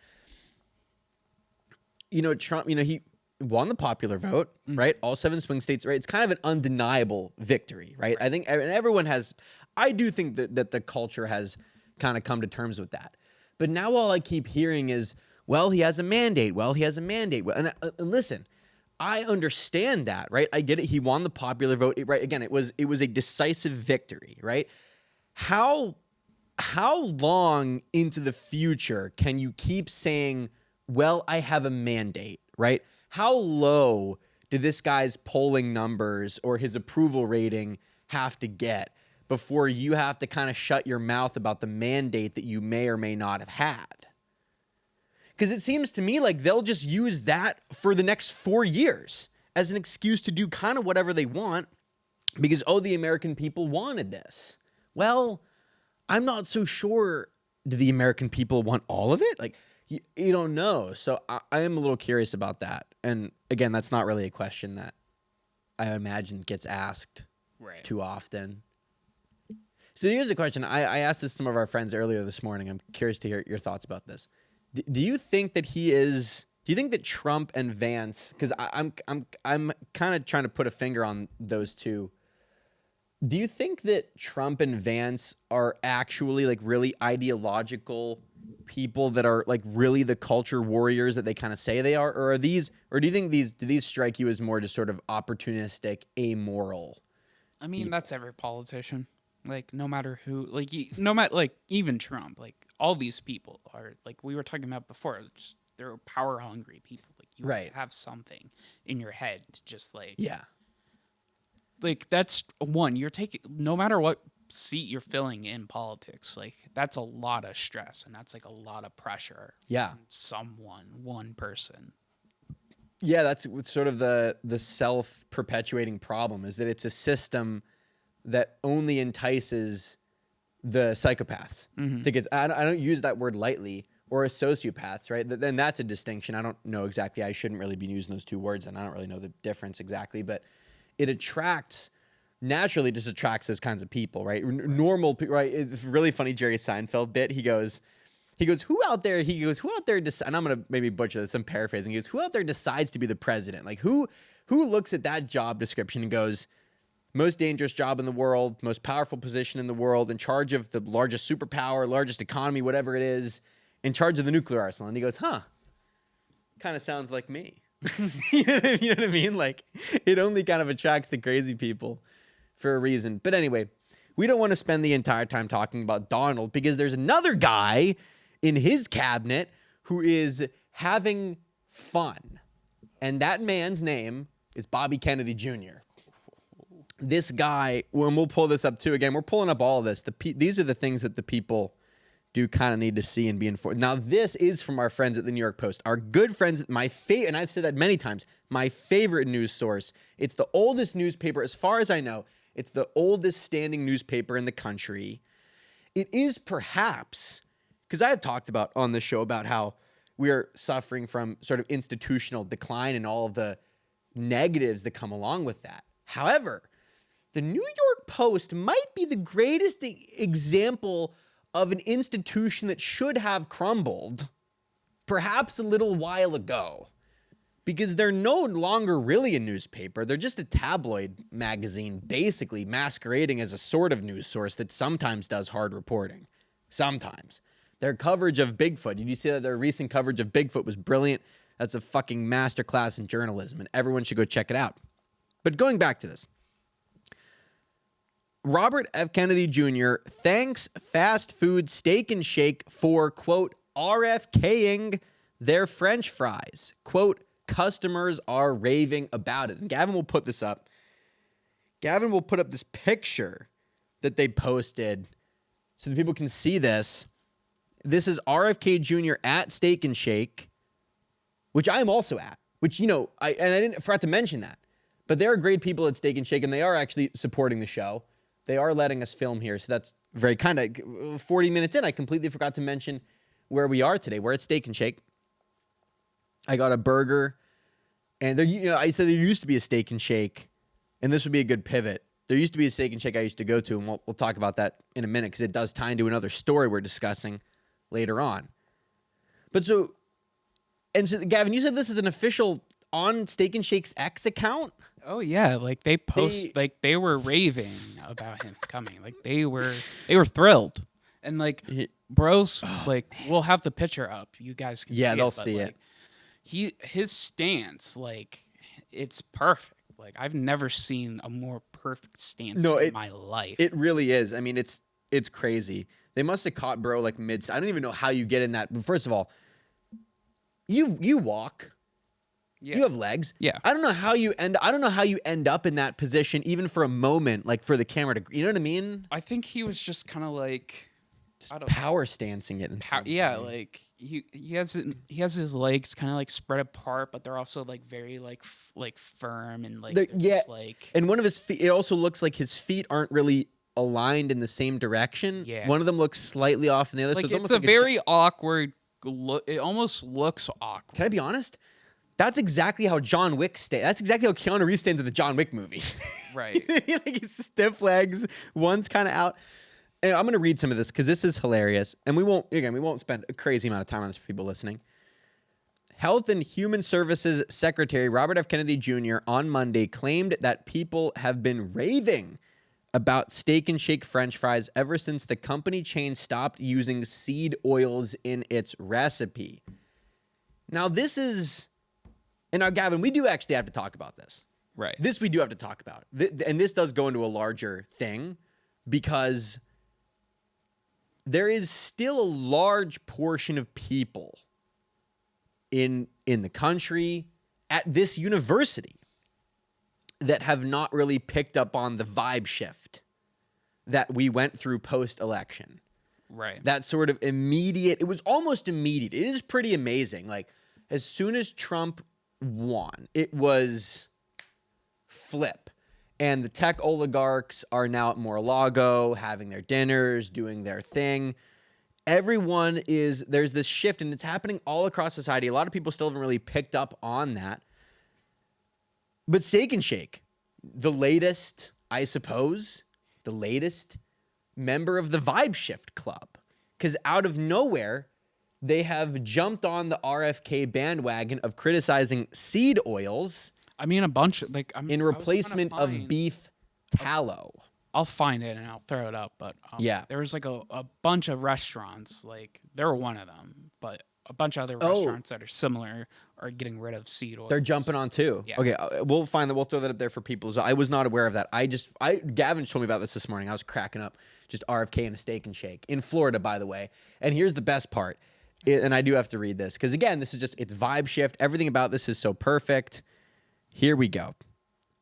Trump, he won the popular vote, right? All 7 swing states, right? It's kind of an undeniable victory, right? I think, and everyone has, I do think that the culture has kind of come to terms with that. But now all I keep hearing is, well, he has a mandate. Well, he has a mandate. And listen, I understand that, right? I get it. He won the popular vote, right? Again, it was a decisive victory, right? How long into the future can you keep saying, well, I have a mandate, right? How low do this guy's polling numbers or his approval rating have to get before you have to kind of shut your mouth about the mandate that you may or may not have had? Because it seems to me like they'll just use that for the next 4 years as an excuse to do kind of whatever they want because, the American people wanted this. Well, I'm not so sure. Do the American people want all of it? Like, you don't know. So I am a little curious about that. And again, that's not really a question that I imagine gets asked too often. So here's a question. I asked this to some of our friends earlier this morning. I'm curious to hear your thoughts about this. Do you think that do you think that Trump and Vance, because I'm kind of trying to put a finger on those two. Do you think that Trump and Vance are actually like really ideological people that are like really the culture warriors that they kind of say they are? Or do you think do these strike you as more just sort of opportunistic, amoral? I mean, that's every politician. Like, no matter who, like, no matter, like, even Trump, like, all these people are, like, we were talking about before, they're power hungry people. Like, you have something in your head to just, like, like, that's one, you're taking, no matter what seat you're filling in politics, like, that's a lot of stress and that's, like, a lot of pressure. On one person. Yeah, that's sort of the self-perpetuating problem is that it's a system that only entices the psychopaths to get. I don't use that word lightly, or sociopaths, right? Then that's a distinction. I don't know exactly. I shouldn't really be using those two words, and I don't really know the difference exactly. But it naturally just attracts those kinds of people, right? Normal people, right? It's a really funny Jerry Seinfeld bit. He goes, who out there? And I'm gonna maybe butcher this. I'm paraphrasing. He goes, who out there decides to be the president? Like who looks at that job description and goes, most dangerous job in the world, most powerful position in the world, in charge of the largest superpower, largest economy, whatever it is, in charge of the nuclear arsenal. And he goes, kind of sounds like me. You know what I mean? Like, it only kind of attracts the crazy people for a reason. But anyway, we don't want to spend the entire time talking about Donald because there's another guy in his cabinet who is having fun. And that man's name is Bobby Kennedy Jr. This guy, when we'll pull this up too, again, we're pulling up all of this. These are the things that the people do kind of need to see and be informed. Now, this is from our friends at the New York Post, our good friends, and I've said that many times, my favorite news source. It's the oldest newspaper, as far as I know. It's the oldest standing newspaper in the country. It is perhaps, because I have talked about on the show about how we are suffering from sort of institutional decline and all of the negatives that come along with that. However, the New York Post might be the greatest example of an institution that should have crumbled perhaps a little while ago because they're no longer really a newspaper. They're just a tabloid magazine, basically masquerading as a sort of news source that sometimes does hard reporting. Sometimes. Their coverage of Bigfoot. Did you see that their recent coverage of Bigfoot was brilliant? That's a fucking masterclass in journalism, and everyone should go check it out. But going back to this. Robert F. Kennedy Jr. thanks fast food Steak and Shake for, quote, RFKing their French fries. Quote, customers are raving about it. And Gavin will put this up. Gavin will put up this picture that they posted so that people can see this. This is RFK Jr. at Steak and Shake, which I'm also at, which, I forgot to mention that. But there are great people at Steak and Shake, and they are actually supporting the show. They are letting us film here, so that's very kind of 40 minutes in. I completely forgot to mention where we are today. We're at Steak and Shake. I got a burger, and there, I said there used to be a Steak and Shake, and this would be a good pivot. There used to be a Steak and Shake I used to go to, and we'll talk about that in a minute because it does tie into another story we're discussing later on. But so, Gavin, you said this is an official on Steak and Shake's X account? Oh yeah, like they were raving about him coming. Like they were thrilled. And like bros, like we'll have the picture up. You guys can see they'll it, but, see like, his stance, like it's perfect. Like I've never seen a more perfect stance in my life. It really is. I mean, it's crazy. They must have caught bro like mid. I don't even know how you get in that. But first of all, you walk. Yeah. You have legs. Yeah. I don't know how you end up in that position even for a moment, like for the camera to, you know what I mean? I think he was just kind of like power stancing it. Like he has his legs kind of like spread apart, but they're also like very like firm and like and one of his feet. It also looks like his feet aren't really aligned in the same direction. Yeah. One of them looks slightly off, and the other. Like so it's a very awkward look. It almost looks awkward. Can I be honest? That's exactly how John Wick stands. That's exactly how Keanu Reeves stands in the John Wick movie. Right. Like he's stiff legs, one's kind of out. And I'm going to read some of this because this is hilarious. And we won't spend a crazy amount of time on this for people listening. Health and Human Services Secretary Robert F. Kennedy Jr. on Monday claimed that people have been raving about Steak and Shake French fries ever since the company chain stopped using seed oils in its recipe. Now, this is... And now, Gavin, we do actually have to talk about this. Right. This we do have to talk about. And this does go into a larger thing because there is still a large portion of people in the country at this university that have not really picked up on the vibe shift that we went through post-election. Right. That sort of immediate, it was almost immediate. It is pretty amazing. Like, as soon as Trump won, it was flip. And the tech oligarchs are now at Mar-a-Lago having their dinners, doing their thing. There's this shift, and it's happening all across society. A lot of people still haven't really picked up on that. But Steak and Shake, the latest member of the Vibe Shift Club, because out of nowhere, they have jumped on the RFK bandwagon of criticizing seed oils. I mean, a bunch of in replacement of beef tallow. I'll find it and I'll throw it up. But there was like a bunch of restaurants, like they were one of them, but a bunch of other restaurants that are similar are getting rid of seed oils. They're jumping on too. Yeah. Okay, we'll find that. We'll throw that up there for people. So I was not aware of that. Gavin told me about this morning. I was cracking up. Just RFK and a Steak and Shake in Florida, by the way. And here's the best part. And I do have to read this because, again, it's vibe shift. Everything about this is so perfect. Here we go.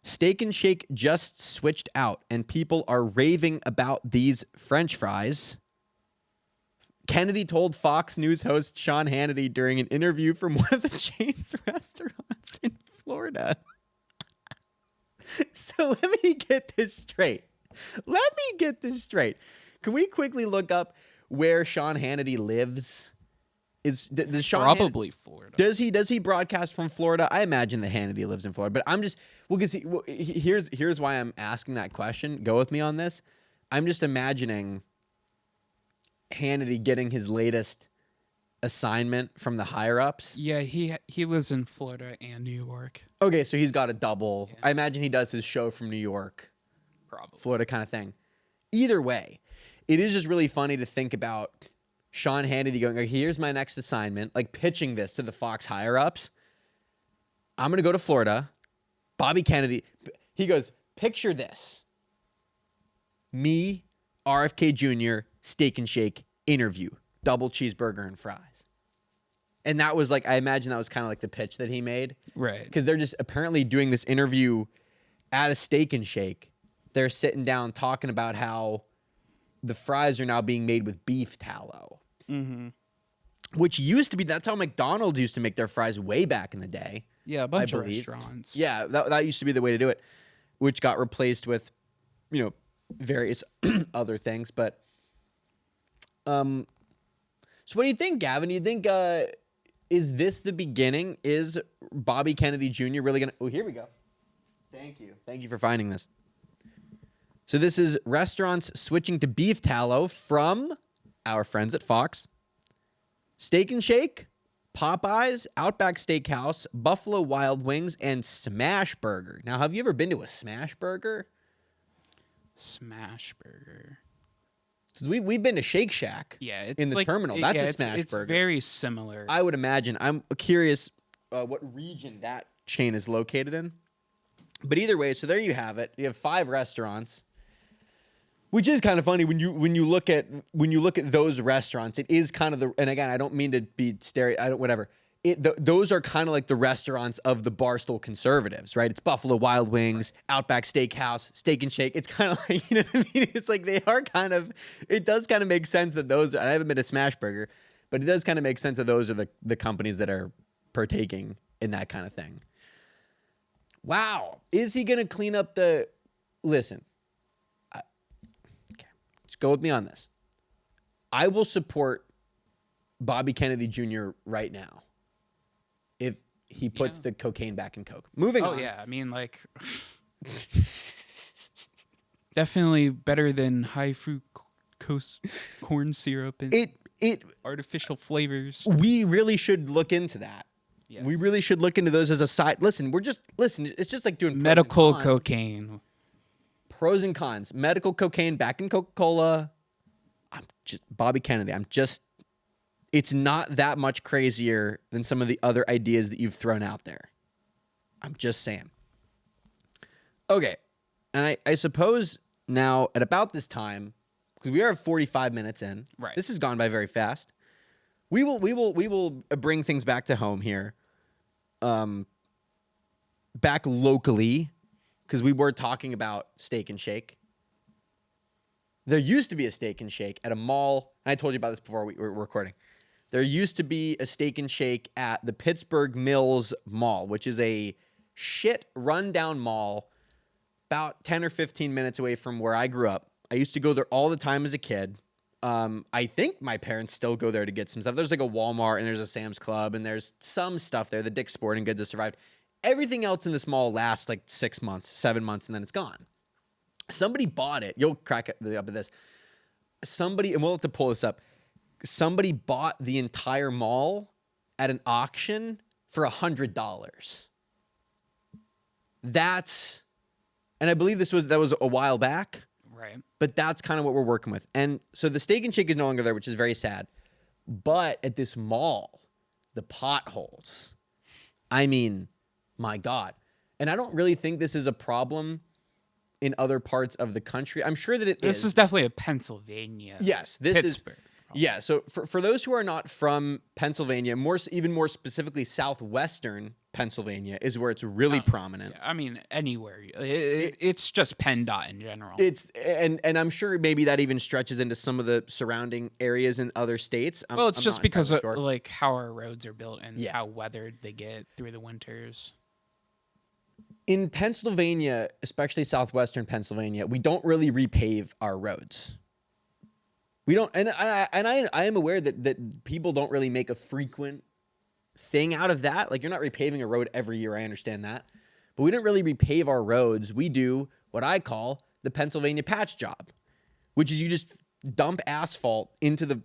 Steak and Shake just switched out, and people are raving about these French fries. Kennedy told Fox News host Sean Hannity during an interview from one of the chain's restaurants in Florida. So let me get this straight. Can we quickly look up where Sean Hannity lives? Does Sean probably Florida? Does he broadcast from Florida? I imagine that Hannity lives in Florida, but here's why I'm asking that question. Go with me on this. I'm just imagining Hannity getting his latest assignment from the higher ups. Yeah, he lives in Florida and New York. Okay, so he's got a double. Yeah. I imagine he does his show from New York, probably Florida kind of thing. Either way, it is just really funny to think about Sean Hannity going, here's my next assignment, like pitching this to the Fox higher-ups. I'm going to go to Florida. Bobby Kennedy, he goes, picture this. Me, RFK Jr., Steak and Shake, interview, double cheeseburger and fries. And that was I imagine that was kind of like the pitch that he made. Right. Because they're just apparently doing this interview at a Steak and Shake. They're sitting down talking about how the fries are now being made with beef tallow. Mm-hmm. Which used to be, that's how McDonald's used to make their fries way back in the day. Yeah, a bunch of restaurants. Yeah, that used to be the way to do it, which got replaced with, various other things. But, so what do you think, Gavin? Do you think is this the beginning? Is Bobby Kennedy Jr. really going to... Oh, here we go. Thank you. Thank you for finding this. So this is restaurants switching to beef tallow from our friends at Fox. Steak and Shake, Popeyes, Outback Steakhouse, Buffalo Wild Wings, and Smash Burger. Now, have you ever been to a Smash Burger? Smash Burger. Because we've been to Shake Shack in the terminal. That's a Smash Burger. It's very similar. I would imagine. I'm curious what region that chain is located in. But either way, so there you have it. You have 5 restaurants. Which is kind of funny when you look at those restaurants. It is kind of and again, I don't mean to be whatever. Those are kind of like the restaurants of the Barstool conservatives, right? It's Buffalo Wild Wings, Outback Steakhouse, Steak and Shake. It's kind of like, you know what I mean? It's like they are kind of. It does kind of make sense that those. I haven't been to Smash Burger, but it does kind of make sense that those are the companies that are partaking in that kind of thing. Wow, is he gonna clean up the? Listen. Go with me on this. I will support Bobby Kennedy Jr. right now if he puts the cocaine back in Coke. Moving on. Oh, yeah. I mean, like, definitely better than high fructose corn syrup and artificial flavors. We really should look into that. Yes. We really should look into those as a side. Listen, it's just like doing medical cocaine. Pros and cons. Medical cocaine back in Coca-Cola. I'm just Bobby Kennedy. It's not that much crazier than some of the other ideas that you've thrown out there. I'm just saying. Okay. And I suppose now at about this time, because we are 45 minutes in. Right. This has gone by very fast. We will bring things back to home here. Back locally. Because we were talking about Steak and Shake. There used to be a Steak and Shake at a mall. And I told you about this before we were recording. There used to be a Steak and Shake at the Pittsburgh Mills Mall, which is a shit rundown mall about 10 or 15 minutes away from where I grew up. I used to go there all the time as a kid. I think my parents still go there to get some stuff. There's like a Walmart and there's a Sam's Club and there's some stuff there. The Dick's Sporting Goods has survived. Everything else in this mall lasts like 6 months, 7 months, and then it's gone. Somebody bought it. You'll crack up at this. Somebody, and we'll have to pull this up. Somebody bought the entire mall at an auction for $100. And I believe that was a while back. Right. But that's kind of what we're working with. And so the Steak and Shake is no longer there, which is very sad. But at this mall, the potholes. I mean, my God. And I don't really think this is a problem in other parts of the country. I'm sure that this is definitely a Pennsylvania. Yes, this Pittsburgh. Yeah, so for those who are not from Pennsylvania, even more specifically southwestern Pennsylvania is where it's really prominent. Yeah, I mean, anywhere. It's just PennDOT in general. And I'm sure maybe that even stretches into some of the surrounding areas in other states. I'm just because of like how our roads are built and how weathered they get through the winters. In Pennsylvania, especially southwestern Pennsylvania, we don't really repave our roads. We don't, and I am aware that people don't really make a frequent thing out of that. Like, you're not repaving a road every year. I understand that, but we don't really repave our roads. We do what I call the Pennsylvania patch job, which is you just dump asphalt into the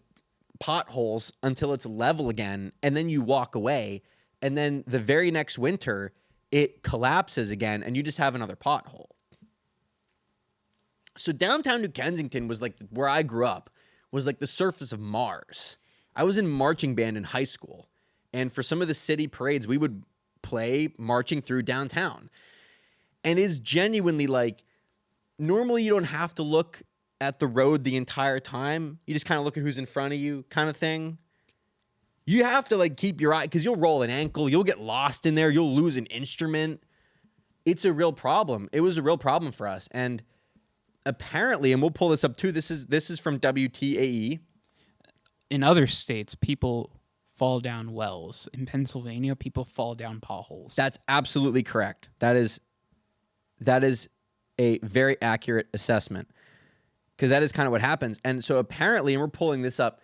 potholes until it's level again, and then you walk away. And then the very next winter, it collapses again, and you just have another pothole. So downtown New Kensington was like where I grew up. Was like the surface of Mars. I was in marching band in high school. And for some of the city parades, we would play marching through downtown. And it's genuinely like, normally you don't have to look at the road the entire time. You just kind of look at who's in front of you kind of thing. You have to like keep your eye, because you'll roll an ankle. You'll get lost in there. You'll lose an instrument. It's a real problem. It was a real problem for us. And apparently, and we'll pull this up too, this is from WTAE. In other states, people fall down wells. In Pennsylvania, people fall down potholes. That's absolutely correct. That is a very accurate assessment, because that is kind of what happens. And so apparently, and we're pulling this up,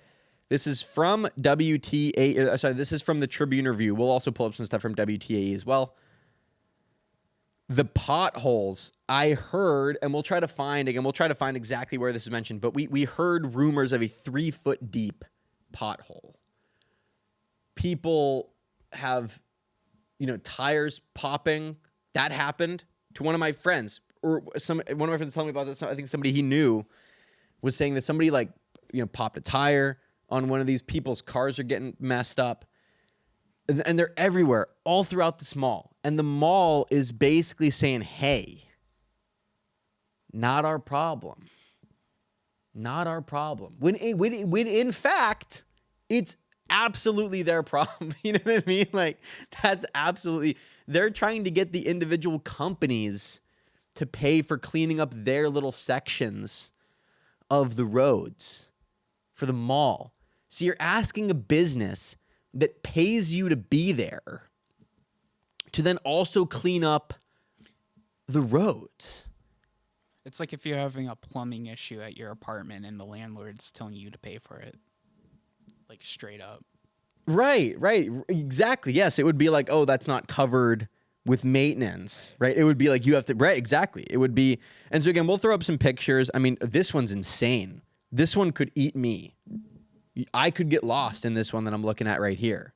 This is from WTA. Sorry, this is from the Tribune Review. We'll also pull up some stuff from WTA as well. The potholes, I heard, and we'll try to find exactly where this is mentioned, but we heard rumors of a 3-foot deep pothole. People have, tires popping. That happened to one of my friends, or one of my friends told me about this. I think somebody he knew was saying that somebody popped a tire on one of these people's cars are getting messed up. And they're everywhere, all throughout this mall. And the mall is basically saying, hey, not our problem. Not our problem. When in fact, it's absolutely their problem. You know what I mean? Like, that's absolutely... They're trying to get the individual companies to pay for cleaning up their little sections of the roads for the mall. So you're asking a business that pays you to be there to then also clean up the roads. It's like if you're having a plumbing issue at your apartment and the landlord's telling you to pay for it. Like, straight up. Right. Exactly. Yes, it would be like, oh, that's not covered with maintenance, right? It would be like you have to, right, exactly. It would be, and so again, we'll throw up some pictures. I mean, this one's insane. This one could eat me. I could get lost in this one that I'm looking at right here.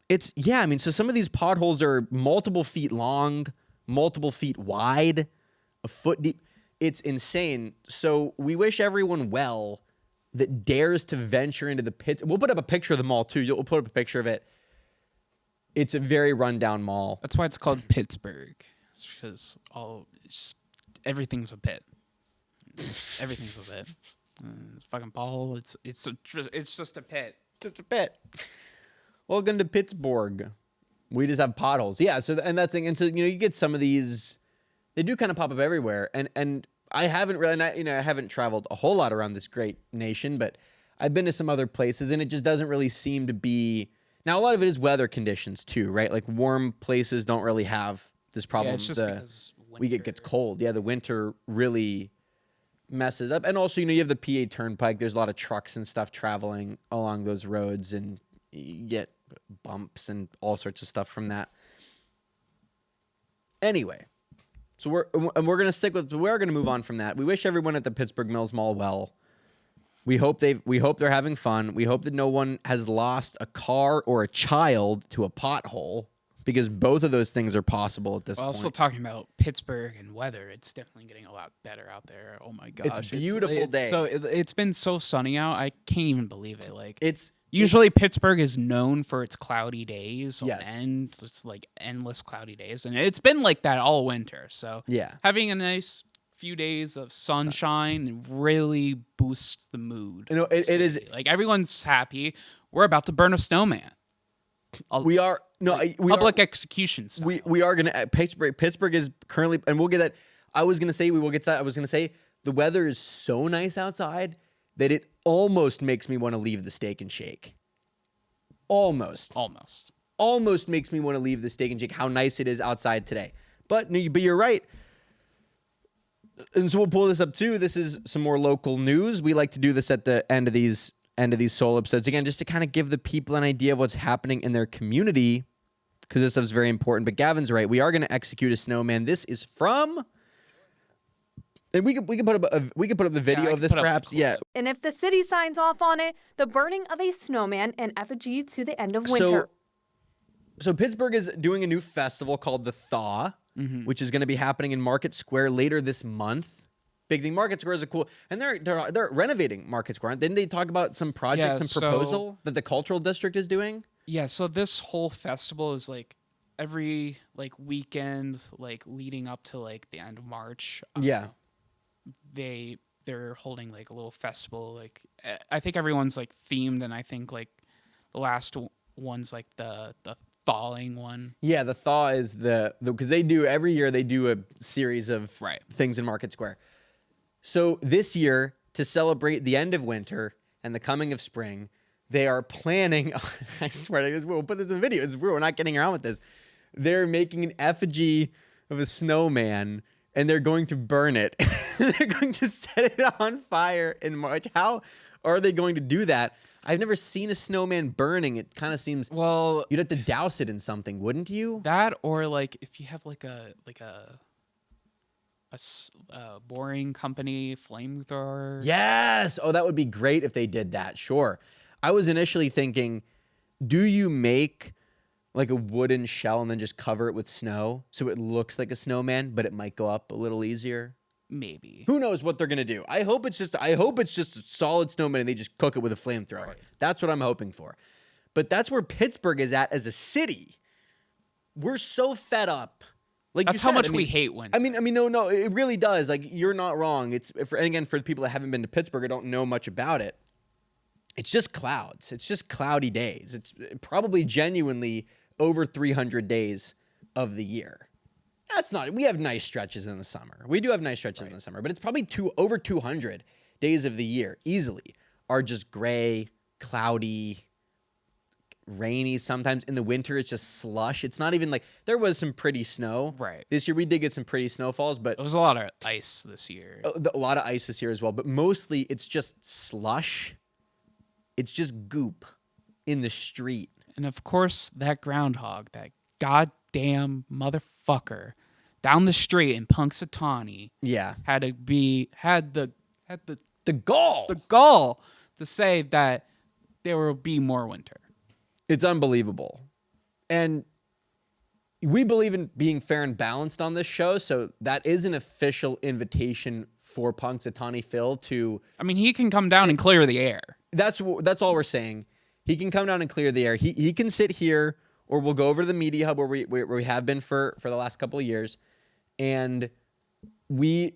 So some of these potholes are multiple feet long, multiple feet wide, a foot deep. It's insane. So we wish everyone well that dares to venture into the pit. We'll put up a picture of the mall too. We'll put up a picture of it. It's a very rundown mall. That's why it's called Pittsburgh. It's because everything's a pit. Everything's a pit. Fucking Paul, it's just a pit. It's just a pit. Welcome to Pittsburgh. We just have potholes. Yeah, so and that's thing. And so you get some of these, they do kind of pop up everywhere. And I haven't really, I haven't traveled a whole lot around this great nation, but I've been to some other places, and it just doesn't really seem to be. Now a lot of it is weather conditions too, right? Like warm places don't really have this problem. Yeah, it's just because it gets cold. Yeah, the winter really messes up. And also, you have the PA Turnpike. There's a lot of trucks and stuff traveling along those roads, and you get bumps and all sorts of stuff from that. Anyway, so we're going to stick with. We're going to move on from that. We wish everyone at the Pittsburgh Mills Mall well. We hope they're having fun. We hope that no one has lost a car or a child to a pothole, because both of those things are possible at this point. Also talking about Pittsburgh and weather, it's definitely getting a lot better out there. Oh my gosh. It's a beautiful day. So it's been so sunny out. I can't even believe it. Like, usually Pittsburgh is known for its cloudy days. Yes. And it's like endless cloudy days. And it's been like that all winter. So yeah, having a nice few days of sunshine really boosts the mood. It is like everyone's happy. We're about to burn a snowman. Public execution style. We are gonna Pittsburgh is currently, and we'll get that. I was gonna say we will get to that. I was gonna say the weather is so nice outside that it almost makes me want to leave the Steak and Shake. Almost makes me want to leave the Steak and Shake. How nice it is outside today. But you're right. And so we'll pull this up too. This is some more local news. We like to do this at the end of these solo episodes, again, just to kind of give the people an idea of what's happening in their community, because this stuff is very important. But Gavin's right. We are going to execute a snowman. This is from, and we could put up the video of this perhaps. Yeah. And if the city signs off on it, the burning of a snowman in effigy to the end of winter. So Pittsburgh is doing a new festival called the Thaw, which is going to be happening in Market Square later this month. Big thing. Market Square is a cool, and they're renovating Market Square. Didn't they talk about some project, some proposal that the cultural district is doing? Yeah. So this whole festival is like every weekend, leading up to the end of March. They're holding a little festival. I think everyone's themed, and I think the last one's the thawing one. Yeah, the thaw is because they do every year. They do a series of things in Market Square. So this year, to celebrate the end of winter and the coming of spring, they are planning. I swear, we'll put this in the video. We're not getting around with this. They're making an effigy of a snowman and they're going to burn it. They're going to set it on fire in March. How are they going to do that? I've never seen a snowman burning. It kind of seems you'd have to douse it in something, wouldn't you? That, or like if you have like a boring company flamethrower. Yes. Oh, that would be great if they did that. Sure. I was initially thinking, do you make like a wooden shell and then just cover it with snow so it looks like a snowman, but it might go up a little easier? Maybe. Who knows what they're gonna do? I hope it's just a solid snowman and they just cook it with a flamethrower. Right. That's what I'm hoping for. But that's where Pittsburgh is at as a city. We're so fed up. Like That's how much we hate winter. I mean, no, it really does. Like, you're not wrong. It's and again, for the people that haven't been to Pittsburgh or don't know much about it, it's just clouds. It's just cloudy days. It's probably genuinely over 300 days of the year. That's not. We have nice stretches in the summer. We do have nice stretches in the summer, but it's probably over 200 days of the year easily are just gray, cloudy, rainy. Sometimes in the winter it's just slush. It's not even like there was some pretty snow. Right. This year we did get some pretty snowfalls, but There was a lot of ice this year. a lot of ice this year as well. But mostly it's just slush. It's just goop in the street. And of course, that groundhog, that goddamn motherfucker down the street in Punxsutawney Yeah. had the gall. to say that there will be more winter. It's unbelievable. And we believe in being fair and balanced on this show, so that is an official invitation for Punxsutawney Phil to... I mean, he can come down and clear the air. That's all we're saying. He can come down and clear the air. He can sit here, or we'll go over to the media hub where we have been for the last couple of years, and we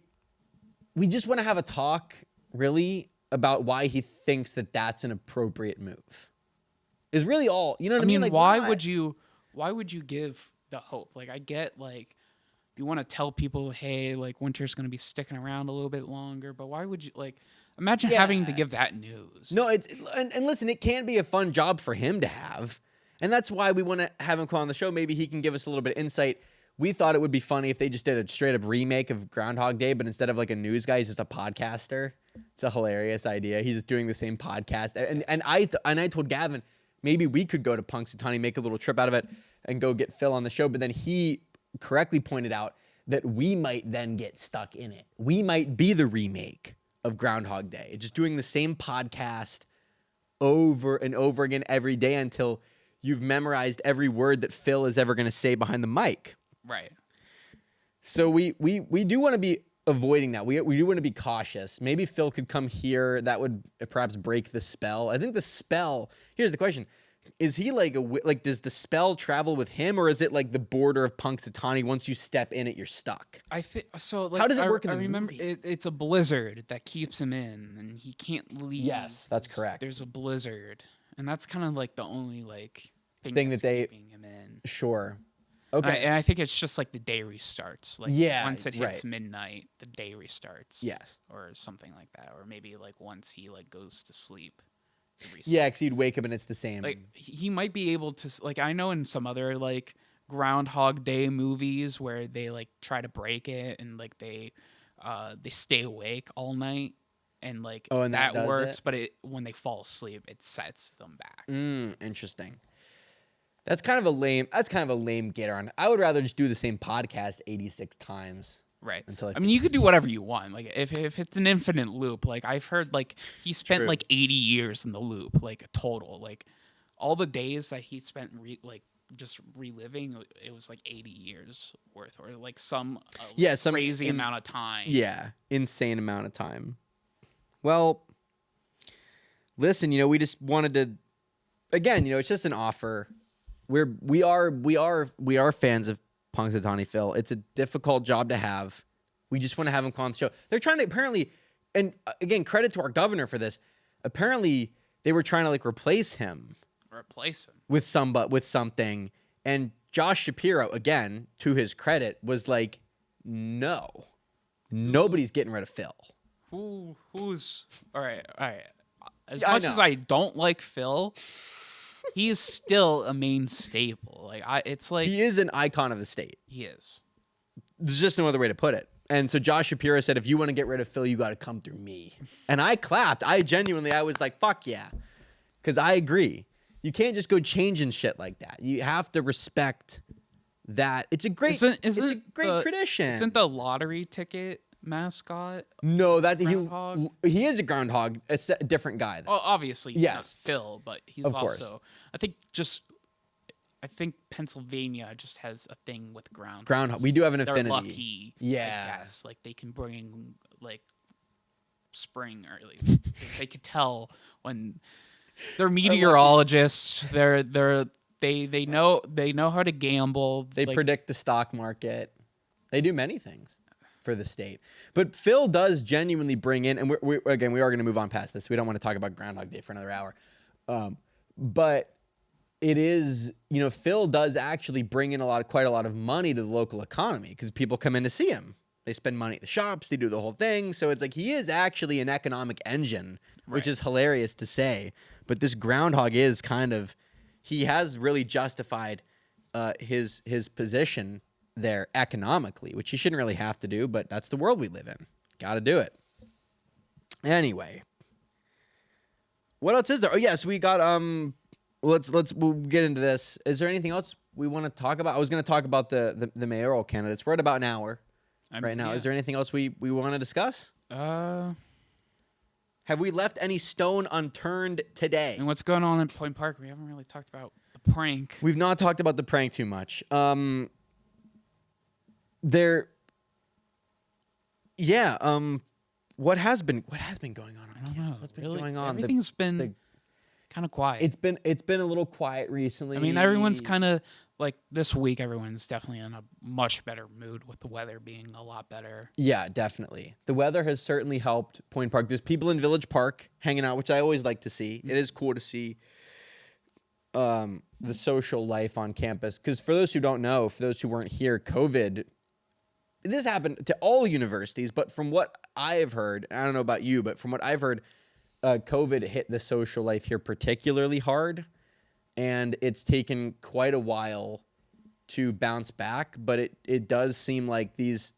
just want to have a talk, really, about why he thinks that that's an appropriate move. Is really all. You know what I mean? Like, why would you give the hope? Like, I get, like, you want to tell people, hey, like, winter's going to be sticking around a little bit longer, but why would you, like, imagine having to give that news? No, and listen, it can be a fun job for him to have, and that's why we want to have him come on the show. Maybe he can give us a little bit of insight. We thought it would be funny if they just did a straight up remake of Groundhog Day, but instead of like a news guy, he's just a podcaster. It's a hilarious idea. He's just doing the same podcast, and I told Gavin, maybe we could go to Punxsutawney, make a little trip out of it, and go get Phil on the show. But then he correctly pointed out that we might then get stuck in it. We might be the remake of Groundhog Day, just doing the same podcast over and over again every day until you've memorized every word that Phil is ever going to say behind the mic. Right. So we do want to be avoiding that. We do want to be cautious. Maybe Phil could come here. That would perhaps break the spell. I think the spell, here's the question. Is he like does the spell travel with him, or is it like the border of Punxsutawney? Once you step in it, you're stuck. I think so. Like, How does it work in I the remember movie? it's a blizzard that keeps him in, and he can't leave. Yes, that's correct. There's a blizzard, and that's kind of like the only like thing that that's they keeping him in. Sure. And Okay. I think it's just like the day restarts. Like, Yeah, once it hits right. midnight, the day restarts. Yes. Or something like that. Or maybe like once he like goes to sleep, it restarts. Yeah, because you'd wake up and it's the same. Like, he might be able to, like, I know in some other like Groundhog Day movies where they like try to break it and like they stay awake all night, and like and that does works, it? but when they fall asleep, it sets them back. Interesting. That's kind of a lame get around. I would rather just do the same podcast 86 times. Right. Until I mean, you could do whatever you want. Like, if it's an infinite loop, like I've heard, like he spent True. like 80 years in the loop, like a total, like all the days that he spent just reliving, it was like 80 years worth, or like some crazy amount of time. Yeah, insane amount of time. Well, listen, we just wanted to, again, it's just an offer. We are fans of Punxsutawney Phil. It's a difficult job to have. We just want to have him come on the show. They're trying to apparently, and again, credit to our governor for this. Apparently, they were trying to like replace him with something. And Josh Shapiro, again, to his credit, was like, no, nobody's getting rid of Phil. Who's all right? As much as I don't like Phil, he is still a main staple. Like, it's like He is an icon of the state. he is. There's just no other way to put it. And so Josh Shapiro said, if you want to get rid of Phil, you got to come through me. And I clapped. I was like, fuck yeah. Because I agree. You can't just go changing shit like that. You have to respect that. It's a great, it's a great tradition. Isn't the lottery ticket mascot? No, Groundhog? he is a groundhog, a different guy. Though. Well, obviously, yes, Phil, but he's of also. Course. I think Pennsylvania just has a thing with groundhogs. Groundhog. We do have an affinity. They're lucky. Yeah. I guess. Like they can bring like spring early. They could tell when they're meteorologists. They know how to gamble. They predict the stock market. They do many things for the state. But Phil does genuinely bring in, and we are going to move on past this. We don't want to talk about Groundhog Day for another hour. But it is, Phil does actually bring in quite a lot of money to the local economy because people come in to see him. They spend money at the shops. They do the whole thing. So it's like he is actually an economic engine, which is hilarious to say. But this groundhog is he has really justified his position there economically, which he shouldn't really have to do, but that's the world we live in. Got to do it. Anyway, what else is there? Oh yes, we got we'll get into this. Is there anything else we want to talk about? I was going to talk about the mayoral candidates. We're at about an hour right now. Yeah. Is there anything else we want to discuss? Have we left any stone unturned today? And what's going on in Point Park? We haven't really talked about the prank. We've not talked about the prank too much. What has been going on? I don't know. What's been going on? Everything's been kind of quiet. It's been a little quiet recently. I mean, everyone's kind of like this week. Everyone's definitely in a much better mood with the weather being a lot better. Yeah, definitely. The weather has certainly helped Point Park. There's people in Village Park hanging out, which I always like to see. Mm-hmm. It is cool to see the social life on campus. Because for those who don't know, for those who weren't here, COVID. This happened to all universities, but from what I have heard, I don't know about you, but from what I've heard, COVID hit the social life here particularly hard, and it's taken quite a while to bounce back. But it does seem like these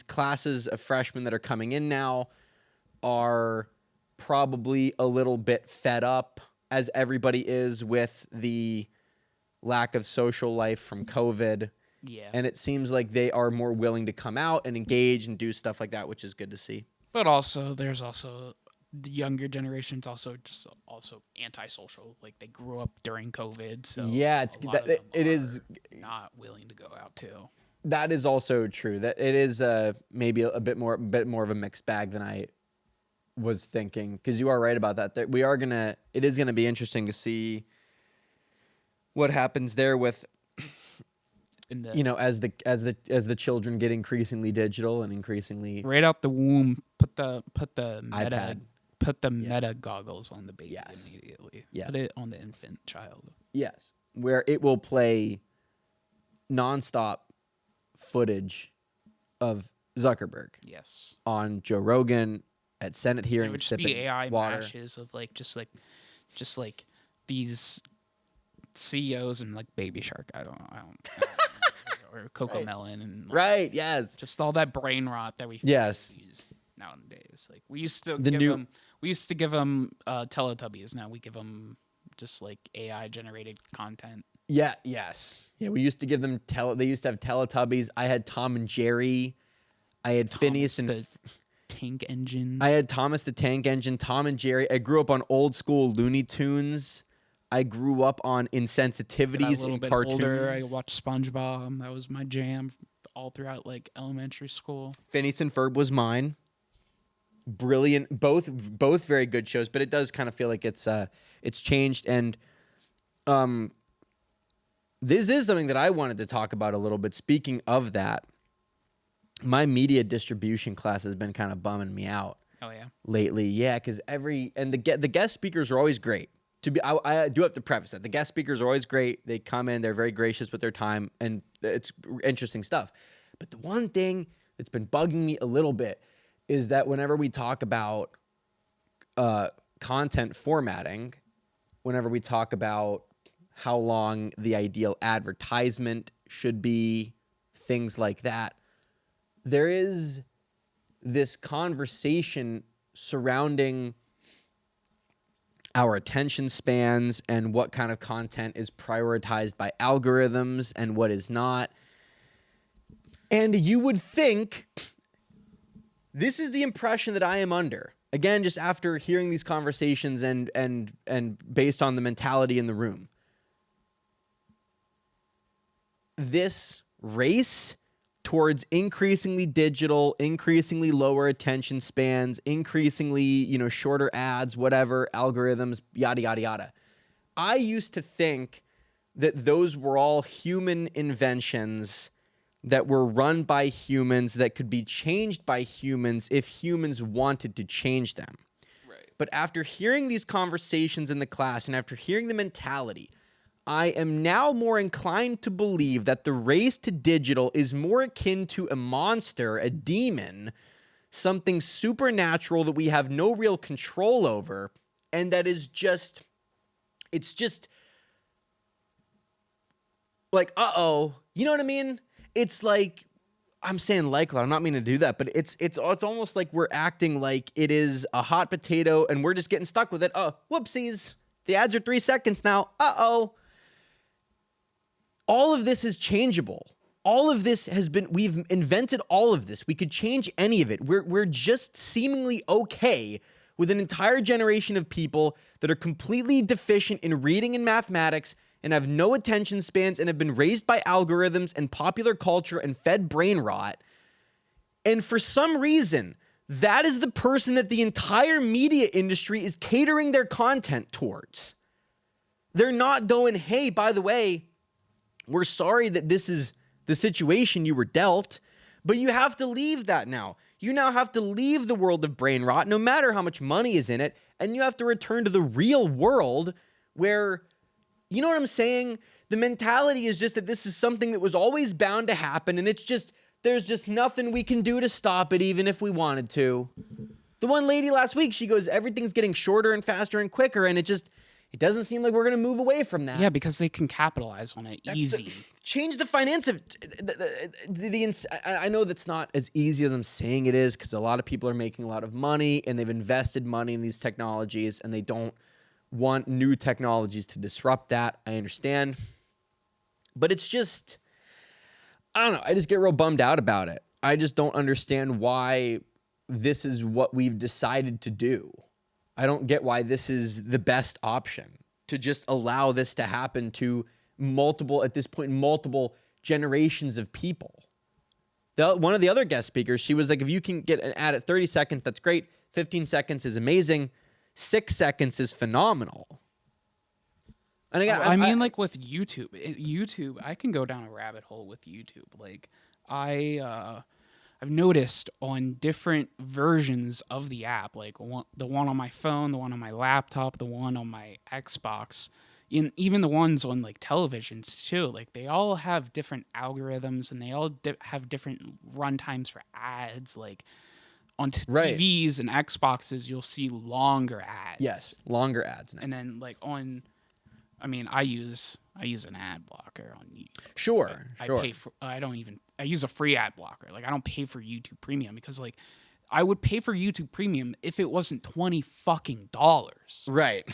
classes of freshmen that are coming in now are probably a little bit fed up, as everybody is, with the lack of social life from COVID. Yeah. And it seems like they are more willing to come out and engage and do stuff like that, which is good to see. But also, there's also the younger generations also antisocial. Like they grew up during COVID, so yeah, it is not willing to go out too. That is also true. That it is maybe a bit more of a mixed bag than I was thinking. Because you are right about that. That it is gonna be interesting to see what happens there with. As the children get increasingly digital and increasingly right out the womb, put the iPad. Put the meta goggles on the baby immediately. Yeah. Put it on the infant child. Yes, where it will play nonstop footage of Zuckerberg. Yes. On Joe Rogan at Senate hearings. It would just be AI mashes of just like these CEOs and like Baby Shark. I don't know. Or Coco Melon and right, yes, just all that brain rot that we use nowadays. Like we used to give them Teletubbies. Now we give them just like AI generated content. Yeah, yes, yeah. We used to give them They used to have Teletubbies. I had Tom and Jerry. I had Phineas and the Tank Engine. I had Thomas the Tank Engine. Tom and Jerry. I grew up on old school Looney Tunes. I grew up on insensitivities in cartoons. Older, I watched SpongeBob. That was my jam all throughout like elementary school. Phineas and Ferb was mine. Brilliant, both very good shows. But it does kind of feel like it's changed. And this is something that I wanted to talk about a little bit. Speaking of that, my media distribution class has been kind of bumming me out. Oh yeah. Lately, yeah, because the guest speakers are always great. I do have to preface that. The guest speakers are always great. They come in, they're very gracious with their time, and it's interesting stuff. But the one thing that's been bugging me a little bit is that whenever we talk about content formatting, whenever we talk about how long the ideal advertisement should be, things like that, there is this conversation surrounding our attention spans and what kind of content is prioritized by algorithms and what is not. And you would think, this is the impression that I am under. Again, just after hearing these conversations and based on the mentality in the room. This race towards increasingly digital, increasingly lower attention spans, increasingly, shorter ads, whatever, algorithms, yada, yada, yada. I used to think that those were all human inventions that were run by humans that could be changed by humans if humans wanted to change them. Right. But after hearing these conversations in the class and after hearing the mentality, I am now more inclined to believe that the race to digital is more akin to a monster, a demon, something supernatural that we have no real control over, and that is just, it's just like, you know what I mean? It's like, I'm saying like a lot, I'm not meaning to do that, but it's almost like we're acting like it is a hot potato and we're just getting stuck with it. Oh, whoopsies. The ads are 3 seconds now. All of this is changeable. All of this has been, we've invented all of this. We could change any of it. We're just seemingly okay with an entire generation of people that are completely deficient in reading and mathematics and have no attention spans and have been raised by algorithms and popular culture and fed brain rot. And for some reason, that is the person that the entire media industry is catering their content towards. They're not going, hey, by the way, we're sorry that this is the situation you were dealt, but you have to leave that now. You now have to leave the world of brain rot, no matter how much money is in it, and you have to return to the real world where, you know what I'm saying? The mentality is just that this is something that was always bound to happen, and it's just, there's just nothing we can do to stop it, even if we wanted to. The one lady last week, she goes, everything's getting shorter and faster and quicker, and it doesn't seem like we're going to move away from that. Yeah, because they can capitalize on it easy. Change the finance of I know that's not as easy as I'm saying it is, because a lot of people are making a lot of money and they've invested money in these technologies and they don't want new technologies to disrupt that. I understand. But it's just, I don't know. I just get real bummed out about it. I just don't understand why this is what we've decided to do. I don't get why this is the best option, to just allow this to happen to multiple generations of people. One of the other guest speakers, she was like, if you can get an ad at 30 seconds, that's great. 15 seconds is amazing. 6 seconds is phenomenal. And again, I mean, like with YouTube, I can go down a rabbit hole with YouTube. Like I've noticed on different versions of the app, like the one on my phone, the one on my laptop, the one on my Xbox, even the ones on like televisions too, like they all have different algorithms and they all have different run times for ads. Like on TVs and Xboxes, you'll see longer ads. Yes, longer ads now. And then like I use an ad blocker on YouTube. Sure. I use a free ad blocker. Like I don't pay for YouTube Premium because like I would pay for YouTube Premium if it wasn't $20 fucking. Right.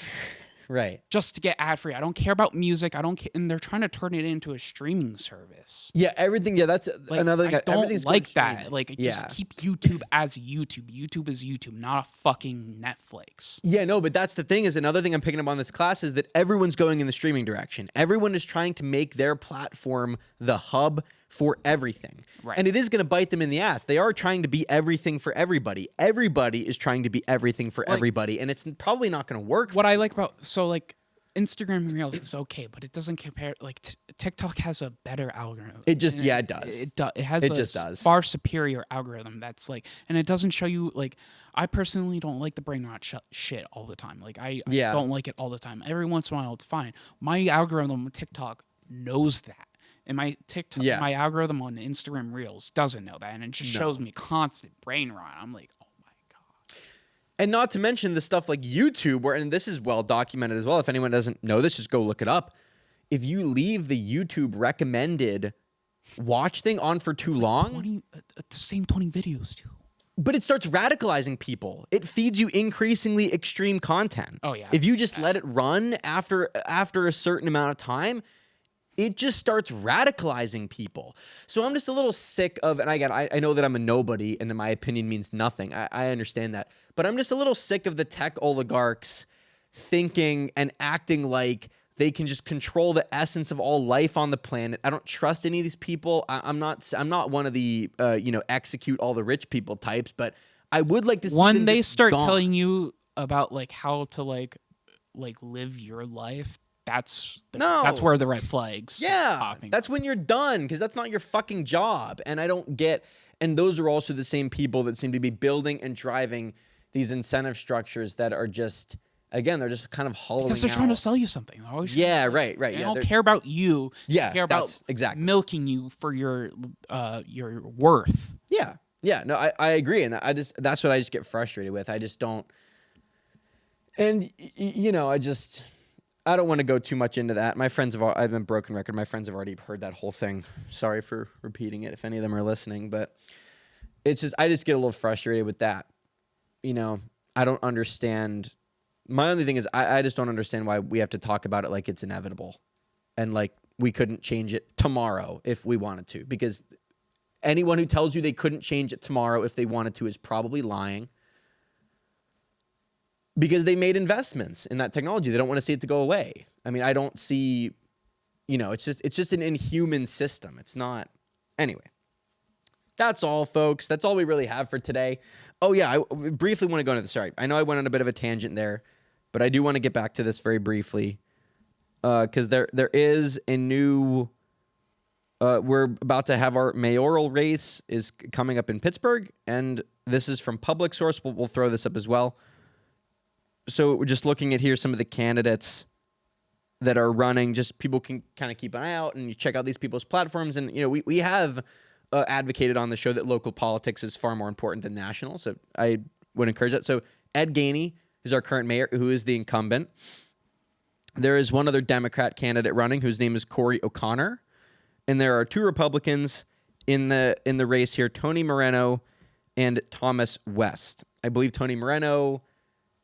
Right. Just to get ad free. I don't care about music. I don't care, and they're trying to turn it into a streaming service. Yeah, everything. Yeah, that's like, another thing. I don't like that. Streaming. Like, just keep YouTube as YouTube. YouTube is YouTube, not a fucking Netflix. Yeah, no, but that's the thing. Is another thing I'm picking up on this class is that everyone's going in the streaming direction. Everyone is trying to make their platform the hub for everything. Right. And it is going to bite them in the ass. They are trying to be everything for everybody. Everybody is trying to be everything for everybody, and it's probably not going to work. What I like about like Instagram Reels is okay, but it doesn't compare. Like TikTok has a better algorithm. It just it does. It has far superior algorithm. That's like, and it doesn't show you like. I personally don't like the brain rot shit all the time. Like I don't like it all the time. Every once in a while, it's fine. My algorithm on TikTok knows that. And my my algorithm on Instagram Reels doesn't know that, and it just shows me constant brain rot. I'm like, oh my god. And not to mention the stuff like YouTube, and this is well documented as well. If anyone doesn't know this, just go look it up. If you leave the YouTube recommended watch thing on for too long. 20, the same 20 videos too. But it starts radicalizing people. It feeds you increasingly extreme content. Oh, yeah. If you just let it run after a certain amount of time, it just starts radicalizing people. So I'm just a little sick of, and again, I know that I'm a nobody and my opinion means nothing. I understand that. But I'm just a little sick of the tech oligarchs thinking and acting like they can just control the essence of all life on the planet. I don't trust any of these people. I'm not one of the execute all the rich people types, but I would like to see when them they just start gone. telling you about like how to like live your life. That's where the red flags start Yeah, popping. that's when you're done, because that's not your fucking job. And I don't get, and those are also the same people that seem to be building and driving these incentive structures that are just, again, they're just kind of hollowing because they're out. trying to sell you something. They're always trying to sell you. Right. They Yeah, don't they're- care about you. Yeah, They care about that's exactly. milking you for your worth. Yeah. No, I agree, and that's what I just get frustrated with. I just don't, and I don't want to go too much into that. My friends I've been broken record. My friends have already heard that whole thing. Sorry for repeating it if any of them are listening, but it's just, I just get a little frustrated with that. I don't understand. My only thing is I just don't understand why we have to talk about it like it's inevitable and like we couldn't change it tomorrow if we wanted to, because anyone who tells you they couldn't change it tomorrow if they wanted to is probably lying. Because they made investments in that technology. They don't want to see it to go away. I mean, I don't see, it's just an inhuman system. It's not. Anyway, that's all, folks. That's all we really have for today. Oh, yeah, I briefly want to go into this. Sorry, I know I went on a bit of a tangent there, but I do want to get back to this very briefly because there is a new, we're about to have our mayoral race is coming up in Pittsburgh, and this is from public source. We'll throw this up as well. So we're just looking at here some of the candidates that are running. Just people can kind of keep an eye out and you check out these people's platforms. And, we have advocated on the show that local politics is far more important than national. So I would encourage that. So Ed Gainey is our current mayor, who is the incumbent. There is one other Democrat candidate running whose name is Corey O'Connor. And there are two Republicans in the race here, Tony Moreno and Thomas West. I believe Tony Moreno,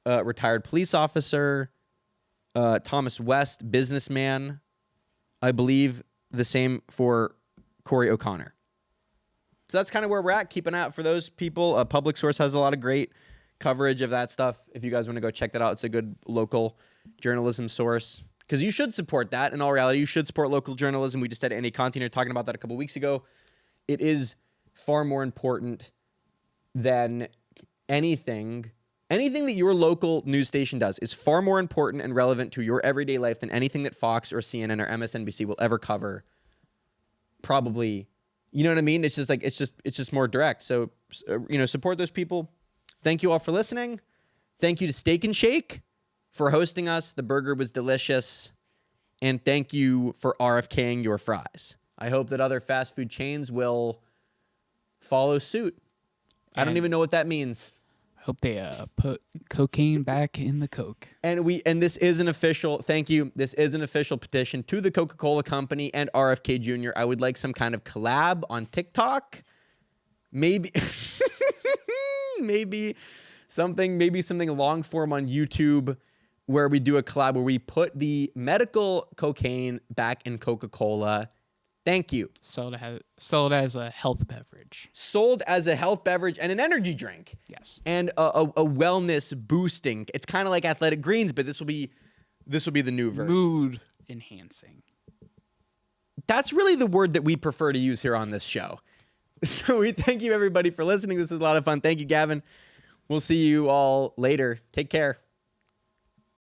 retired police officer, Thomas West, businessman. I believe the same for Corey O'Connor. So that's kind of where we're at. Keep an eye out for those people. Public Source has a lot of great coverage of that stuff. If you guys want to go check that out, it's a good local journalism source. Because you should support that. In all reality, you should support local journalism. We just had Andy Conti here talking about that a couple weeks ago. It is far more important than anything that your local news station does is far more important and relevant to your everyday life than anything that Fox or CNN or MSNBC will ever cover. Probably, you know what I mean? It's just more direct. So, support those people. Thank you all for listening. Thank you to Steak and Shake for hosting us. The burger was delicious. And thank you for RFKing your fries. I hope that other fast food chains will follow suit. I don't even know what that means. Hope they put cocaine back in the Coke. And this is an official, thank you. This is an official petition to the Coca-Cola Company and RFK Jr. I would like some kind of collab on TikTok. Maybe maybe something long form on YouTube where we do a collab where we put the medical cocaine back in Coca-Cola. Thank you. Sold as a health beverage. Sold as a health beverage and an energy drink. Yes. And a wellness boosting. It's kind of like Athletic Greens, but this will be the new version. Mood enhancing. That's really the word that we prefer to use here on this show. So we thank you everybody for listening. This is a lot of fun. Thank you, Gavin. We'll see you all later. Take care.